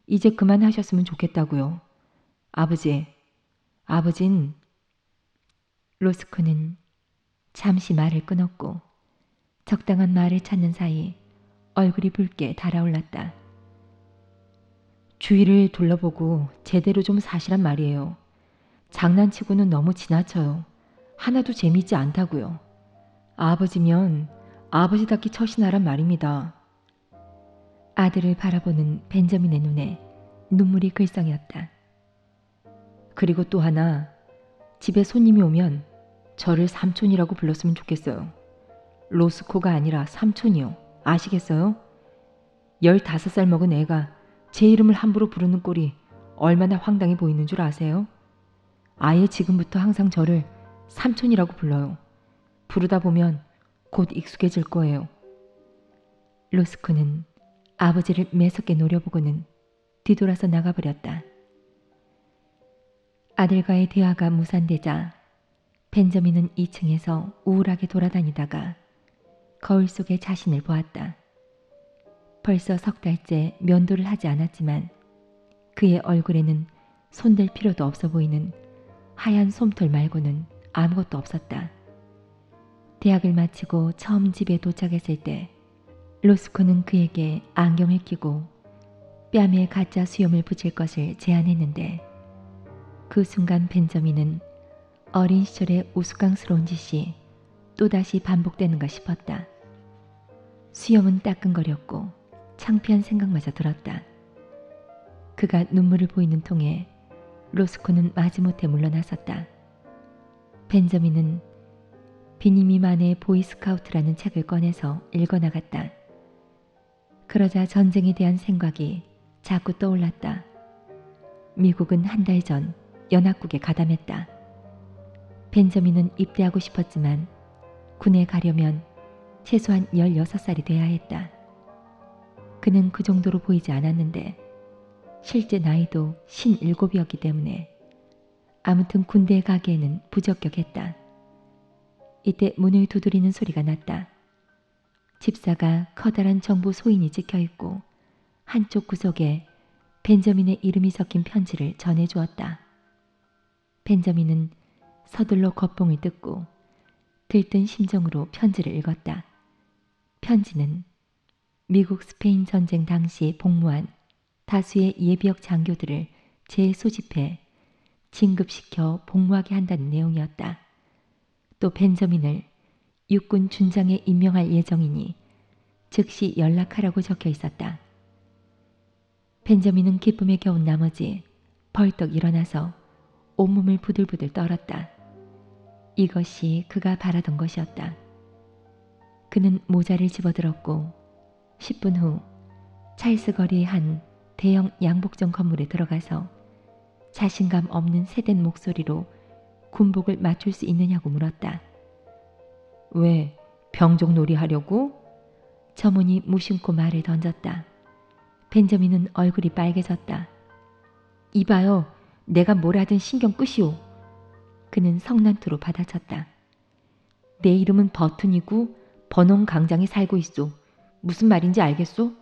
이제 그만하셨으면 좋겠다고요. 아버진 로스코는 잠시 말을 끊었고 적당한 말을 찾는 사이 얼굴이 붉게 달아올랐다. 주위를 둘러보고 제대로 좀 사시란 말이에요. 장난치고는 너무 지나쳐요. 하나도 재미있지 않다고요. 아버지면 아버지답게 처신하란 말입니다. 아들을 바라보는 벤저민의 눈에 눈물이 글썽였다. 그리고 또 하나, 집에 손님이 오면 저를 삼촌이라고 불렀으면 좋겠어요. 로스코가 아니라 삼촌이요. 아시겠어요? 15살 먹은 애가 제 이름을 함부로 부르는 꼴이 얼마나 황당해 보이는 줄 아세요? 아예 지금부터 항상 저를 삼촌이라고 불러요. 부르다 보면 곧 익숙해질 거예요. 로스코는 아버지를 매섭게 노려보고는 뒤돌아서 나가버렸다. 아들과의 대화가 무산되자 벤저민은 2층에서 우울하게 돌아다니다가 거울 속에 자신을 보았다. 벌써 석 달째 면도를 하지 않았지만 그의 얼굴에는 손댈 필요도 없어 보이는 하얀 솜털 말고는 아무것도 없었다. 대학을 마치고 처음 집에 도착했을 때 로스코는 그에게 안경을 끼고 뺨에 가짜 수염을 붙일 것을 제안했는데 그 순간 벤저민은 어린 시절의 우스꽝스러운 짓이 또다시 반복되는가 싶었다. 수염은 따끔거렸고 창피한 생각마저 들었다. 그가 눈물을 보이는 통에 로스코는 마지못해 물러나섰다. 벤저민은 비니미만의 보이스카우트라는 책을 꺼내서 읽어나갔다. 그러자 전쟁에 대한 생각이 자꾸 떠올랐다. 미국은 한 달 전 연합국에 가담했다. 벤저민은 입대하고 싶었지만 군에 가려면 최소한 16살이 돼야 했다. 그는 그 정도로 보이지 않았는데 실제 나이도 57이었기 때문에 아무튼 군대에 가기에는 부적격했다. 이때 문을 두드리는 소리가 났다. 집사가 커다란 정부 소인이 찍혀있고 한쪽 구석에 벤저민의 이름이 적힌 편지를 전해주었다. 벤저민은 서둘러 겉봉을 뜯고 들뜬 심정으로 편지를 읽었다. 편지는 미국 스페인 전쟁 당시 복무한 다수의 예비역 장교들을 재소집해 진급시켜 복무하게 한다는 내용이었다. 또 벤저민을 육군 준장에 임명할 예정이니 즉시 연락하라고 적혀 있었다. 벤저민은 기쁨에 겨운 나머지 벌떡 일어나서 온몸을 부들부들 떨었다. 이것이 그가 바라던 것이었다. 그는 모자를 집어들었고 10분 후 찰스 거리의 한 대형 양복점 건물에 들어가서 자신감 없는 새된 목소리로 군복을 맞출 수 있느냐고 물었다. 왜 병종놀이 하려고? 점원이 무심코 말을 던졌다. 벤저민은 얼굴이 빨개졌다. 이봐요. 내가 뭘 하든 신경 끄시오. 그는 성난투로 받아쳤다. 내 이름은 버튼이고 번홍 강장에 살고 있소. 무슨 말인지 알겠소?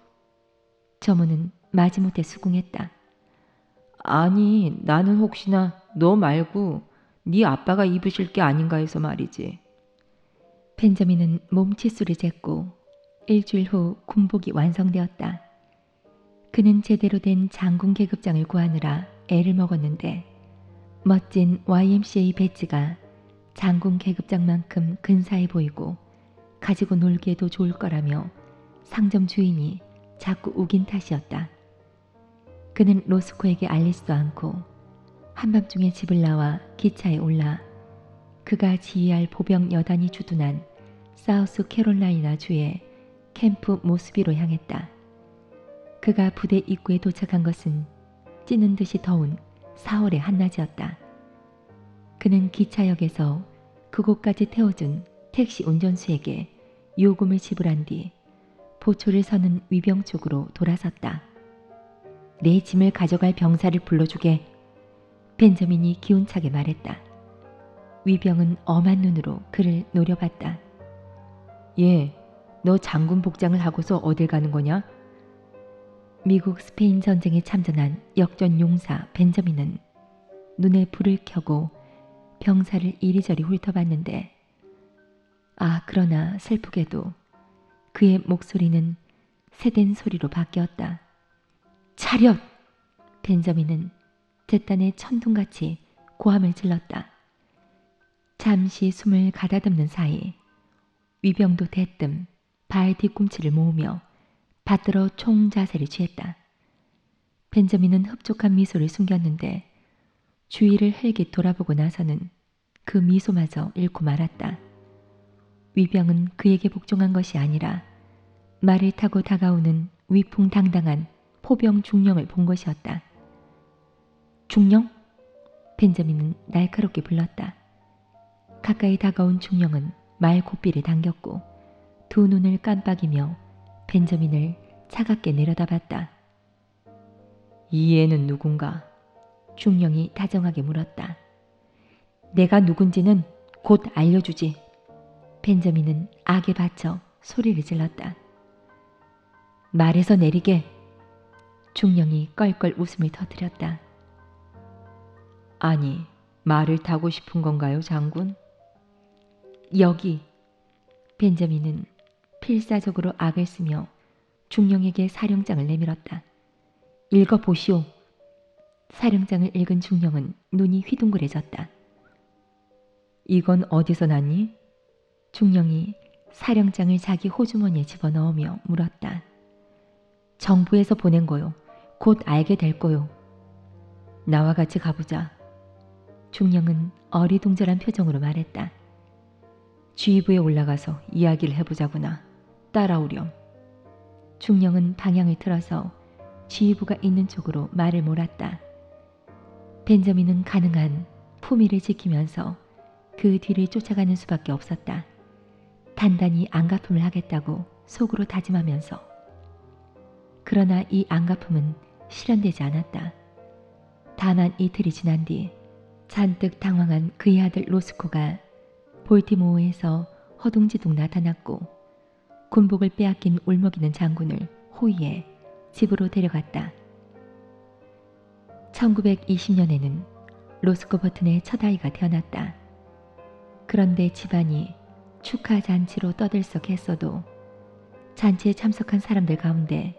점원은 마지못해 수긍했다. 아니, 나는 혹시나 너 말고 네 아빠가 입으실 게 아닌가 해서 말이지. 벤저민은 몸치수를 쟀고 일주일 후 군복이 완성되었다. 그는 제대로 된 장군 계급장을 구하느라 애를 먹었는데 멋진 YMCA 배지가 장군 계급장만큼 근사해 보이고 가지고 놀기에도 좋을 거라며 상점 주인이 자꾸 우긴 탓이었다. 그는 로스코에게 알리지도 않고 한밤중에 집을 나와 기차에 올라 그가 지휘할 보병 여단이 주둔한 사우스 캐롤라이나 주의 캠프 모스비로 향했다. 그가 부대 입구에 도착한 것은 찌는 듯이 더운 4월의 한낮이었다. 그는 기차역에서 그곳까지 태워준 택시 운전수에게 요금을 지불한 뒤 보초를 서는 위병 쪽으로 돌아섰다. 내 짐을 가져갈 병사를 불러주게. 벤저민이 기운차게 말했다. 위병은 엄한 눈으로 그를 노려봤다. 예, 너 장군 복장을 하고서 어딜 가는 거냐? 미국 스페인 전쟁에 참전한 역전 용사 벤저민은 눈에 불을 켜고 병사를 이리저리 훑어봤는데 그러나 슬프게도 그의 목소리는 새된 소리로 바뀌었다. 차렷! 벤저민은 잿단에 천둥같이 고함을 질렀다. 잠시 숨을 가다듬는 사이 위병도 대뜸 발 뒤꿈치를 모으며 받들어 총 자세를 취했다. 벤저민은 흡족한 미소를 숨겼는데 주위를 흘깃 돌아보고 나서는 그 미소마저 잃고 말았다. 위병은 그에게 복종한 것이 아니라 말을 타고 다가오는 위풍당당한 포병 중령을 본 것이었다. 중령? 벤저민은 날카롭게 불렀다. 가까이 다가온 중령은 말 고삐를 당겼고 두 눈을 깜빡이며 벤저민을 차갑게 내려다봤다. 이 애는 누군가? 중령이 다정하게 물었다. 내가 누군지는 곧 알려주지. 벤저민은 악에 받쳐 소리를 질렀다. 말에서 내리게. 중령이 껄껄 웃음을 터뜨렸다. 아니, 말을 타고 싶은 건가요, 장군? 여기. 벤저민은 필사적으로 악을 쓰며 중령에게 사령장을 내밀었다. 읽어보시오. 사령장을 읽은 중령은 눈이 휘둥그레졌다. 이건 어디서 났니? 중령이 사령장을 자기 호주머니에 집어넣으며 물었다. 정부에서 보낸 거요. 곧 알게 될 거요. 나와 같이 가보자. 중령은 어리둥절한 표정으로 말했다. 주의부에 올라가서 이야기를 해보자구나. 따라오렴. 중령은 방향을 틀어서 주의부가 있는 쪽으로 말을 몰았다. 벤저민은 가능한 품위를 지키면서 그 뒤를 쫓아가는 수밖에 없었다. 단단히 안가품을 하겠다고 속으로 다짐하면서. 그러나 이 안가품은 실현되지 않았다. 다만 이틀이 지난 뒤 잔뜩 당황한 그의 아들 로스코가 볼티모어에서 허둥지둥 나타났고 군복을 빼앗긴 울먹이는 장군을 호위해 집으로 데려갔다. 1920년에는 로스코 버튼의 첫 아이가 태어났다. 그런데 집안이 축하 잔치로 떠들썩했어도 잔치에 참석한 사람들 가운데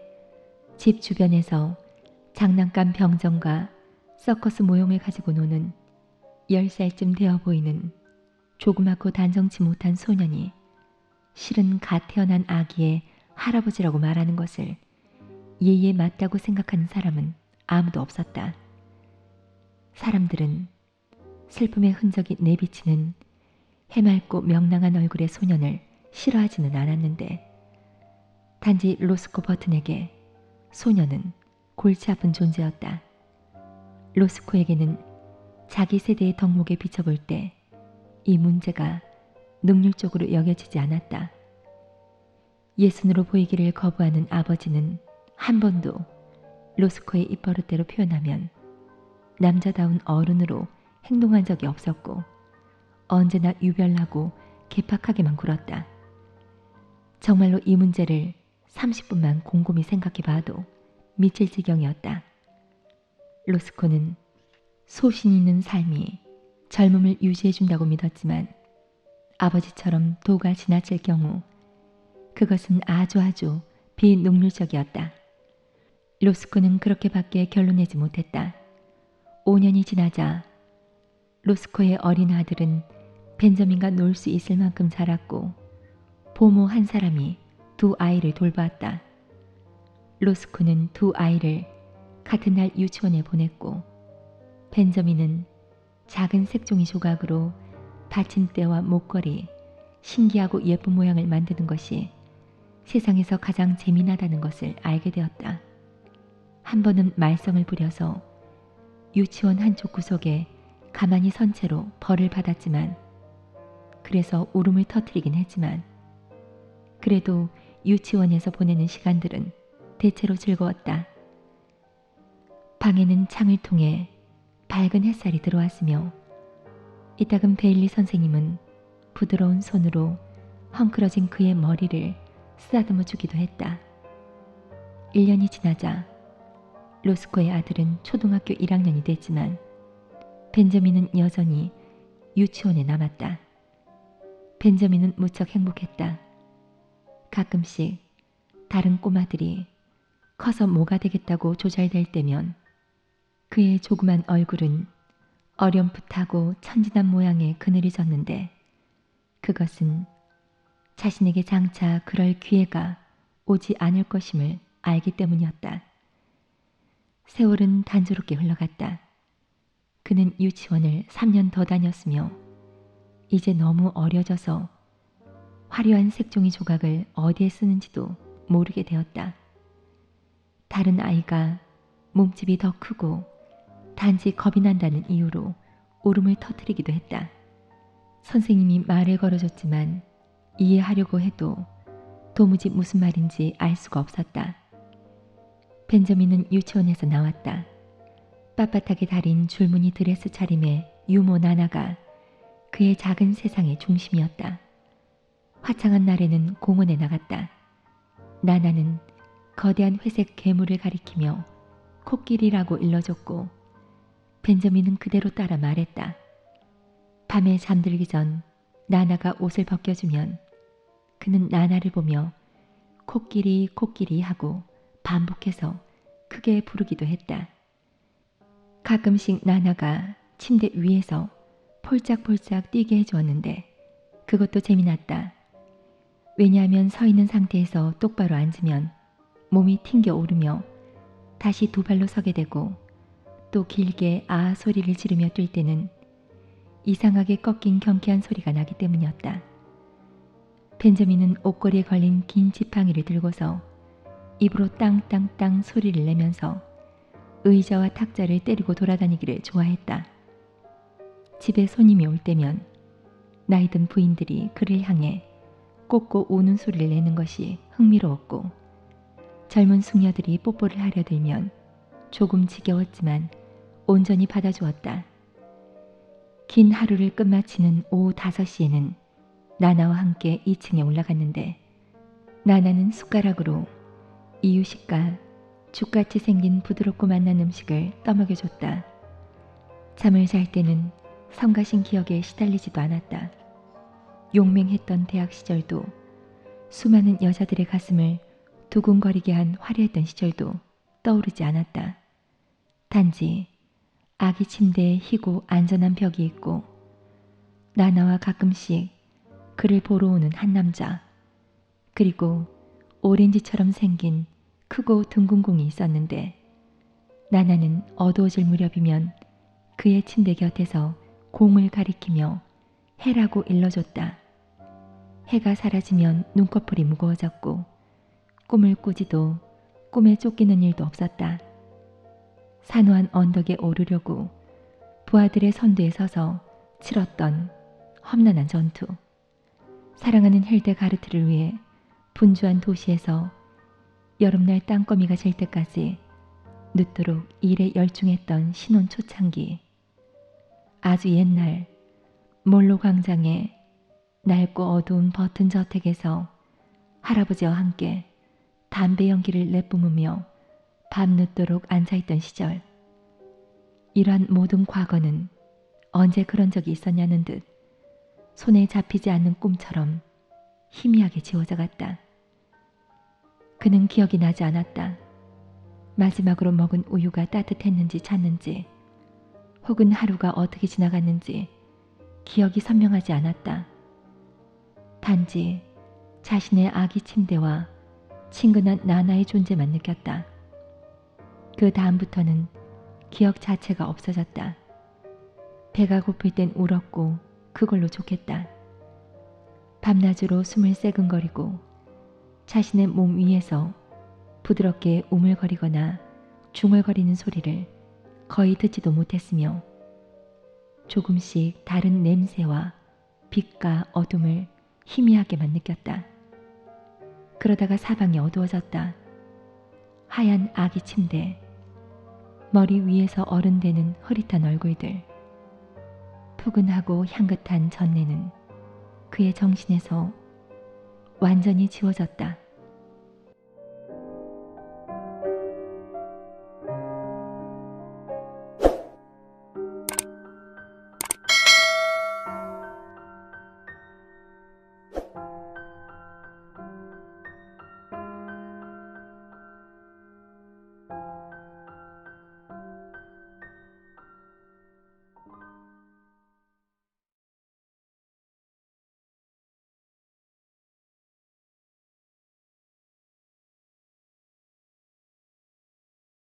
집 주변에서 장난감 병정과 서커스 모형을 가지고 노는 10살쯤 되어 보이는 조그맣고 단정치 못한 소년이 실은 갓 태어난 아기의 할아버지라고 말하는 것을 예의에 맞다고 생각하는 사람은 아무도 없었다. 사람들은 슬픔의 흔적이 내비치는 해맑고 명랑한 얼굴의 소년을 싫어하지는 않았는데 단지 로스코 버튼에게 소년은 골치 아픈 존재였다. 로스코에게는 자기 세대의 덕목에 비춰볼 때 이 문제가 능률적으로 여겨지지 않았다. 예순으로 보이기를 거부하는 아버지는 한 번도 로스코의 입버릇대로 표현하면 남자다운 어른으로 행동한 적이 없었고 언제나 유별나고 개팍하게만 굴었다. 정말로 이 문제를 30분만 곰곰이 생각해봐도 미칠 지경이었다. 로스코는 소신 있는 삶이 젊음을 유지해준다고 믿었지만 아버지처럼 도가 지나칠 경우 그것은 아주 비능률적이었다. 로스코는 그렇게밖에 결론내지 못했다. 5년이 지나자 로스코의 어린 아들은 벤저민과 놀 수 있을 만큼 자랐고 보모 한 사람이 두 아이를 돌보았다. 로스코는 두 아이를 같은 날 유치원에 보냈고 벤저민은 작은 색종이 조각으로 받침대와 목걸이, 신기하고 예쁜 모양을 만드는 것이 세상에서 가장 재미나다는 것을 알게 되었다. 한 번은 말썽을 부려서 유치원 한쪽 구석에 가만히 선 채로 벌을 받았지만 그래서 울음을 터뜨리긴 했지만 그래도 유치원에서 보내는 시간들은 대체로 즐거웠다. 방에는 창을 통해 밝은 햇살이 들어왔으며 이따금 베일리 선생님은 부드러운 손으로 헝클어진 그의 머리를 쓰다듬어 주기도 했다. 1년이 지나자 로스코의 아들은 초등학교 1학년이 됐지만 벤저민은 여전히 유치원에 남았다. 벤저민은 무척 행복했다. 가끔씩 다른 꼬마들이 커서 뭐가 되겠다고 조잘될 때면 그의 조그만 얼굴은 어렴풋하고 천진한 모양의 그늘이 졌는데 그것은 자신에게 장차 그럴 기회가 오지 않을 것임을 알기 때문이었다. 세월은 단조롭게 흘러갔다. 그는 유치원을 3년 더 다녔으며 이제 너무 어려져서 화려한 색종이 조각을 어디에 쓰는지도 모르게 되었다. 다른 아이가 몸집이 더 크고 단지 겁이 난다는 이유로 울음을 터뜨리기도 했다. 선생님이 말을 걸어줬지만 이해하려고 해도 도무지 무슨 말인지 알 수가 없었다. 벤저민은 유치원에서 나왔다. 빳빳하게 달인 줄무늬 드레스 차림의 유모 나나가 그의 작은 세상의 중심이었다. 화창한 날에는 공원에 나갔다. 나나는 거대한 회색 괴물을 가리키며 코끼리라고 일러줬고 벤저민은 그대로 따라 말했다. 밤에 잠들기 전 나나가 옷을 벗겨주면 그는 나나를 보며 코끼리 코끼리 하고 반복해서 크게 부르기도 했다. 가끔씩 나나가 침대 위에서 폴짝폴짝 뛰게 해주었는데 그것도 재미났다. 왜냐하면 서 있는 상태에서 똑바로 앉으면 몸이 튕겨 오르며 다시 두 발로 서게 되고 또 길게 아 소리를 지르며 뛸 때는 이상하게 꺾인 경쾌한 소리가 나기 때문이었다. 벤저민은 옷걸이에 걸린 긴 지팡이를 들고서 입으로 땅땅땅 소리를 내면서 의자와 탁자를 때리고 돌아다니기를 좋아했다. 집에 손님이 올 때면 나이든 부인들이 그를 향해 꽂고 우는 소리를 내는 것이 흥미로웠고 젊은 숙녀들이 뽀뽀를 하려 들면 조금 지겨웠지만 온전히 받아주었다. 긴 하루를 끝마치는 오후 5시에는 나나와 함께 2층에 올라갔는데 나나는 숟가락으로 이유식과 죽같이 생긴 부드럽고 맛난 음식을 떠먹여줬다. 잠을 잘 때는 성가신 기억에 시달리지도 않았다. 용맹했던 대학 시절도 수많은 여자들의 가슴을 두근거리게 한 화려했던 시절도 떠오르지 않았다. 단지 아기 침대에 희고 안전한 벽이 있고 나나와 가끔씩 그를 보러 오는 한 남자 그리고 오렌지처럼 생긴 크고 둥근 공이 있었는데 나나는 어두워질 무렵이면 그의 침대 곁에서 공을 가리키며 해라고 일러줬다. 해가 사라지면 눈꺼풀이 무거워졌고 꿈을 꾸지도 꿈에 쫓기는 일도 없었다. 산호한 언덕에 오르려고 부하들의 선두에 서서 치렀던 험난한 전투. 사랑하는 힐데가르트를 위해 분주한 도시에서 여름날 땅거미가 질 때까지 늦도록 일에 열중했던 신혼 초창기. 아주 옛날 몰로 광장의 낡고 어두운 버튼 저택에서 할아버지와 함께 담배 연기를 내뿜으며 밤늦도록 앉아있던 시절. 이러한 모든 과거는 언제 그런 적이 있었냐는 듯 손에 잡히지 않는 꿈처럼 희미하게 지워져 갔다. 그는 기억이 나지 않았다. 마지막으로 먹은 우유가 따뜻했는지 찼는지 혹은 하루가 어떻게 지나갔는지 기억이 선명하지 않았다. 단지 자신의 아기 침대와 친근한 나나의 존재만 느꼈다. 그 다음부터는 기억 자체가 없어졌다. 배가 고플 땐 울었고 그걸로 좋겠다. 밤낮으로 숨을 새근거리고 자신의 몸 위에서 부드럽게 우물거리거나 중얼거리는 소리를 거의 듣지도 못했으며 조금씩 다른 냄새와 빛과 어둠을 희미하게만 느꼈다. 그러다가 사방이 어두워졌다. 하얀 아기 침대, 머리 위에서 어른되는 흐릿한 얼굴들, 푸근하고 향긋한 전내는 그의 정신에서 완전히 지워졌다.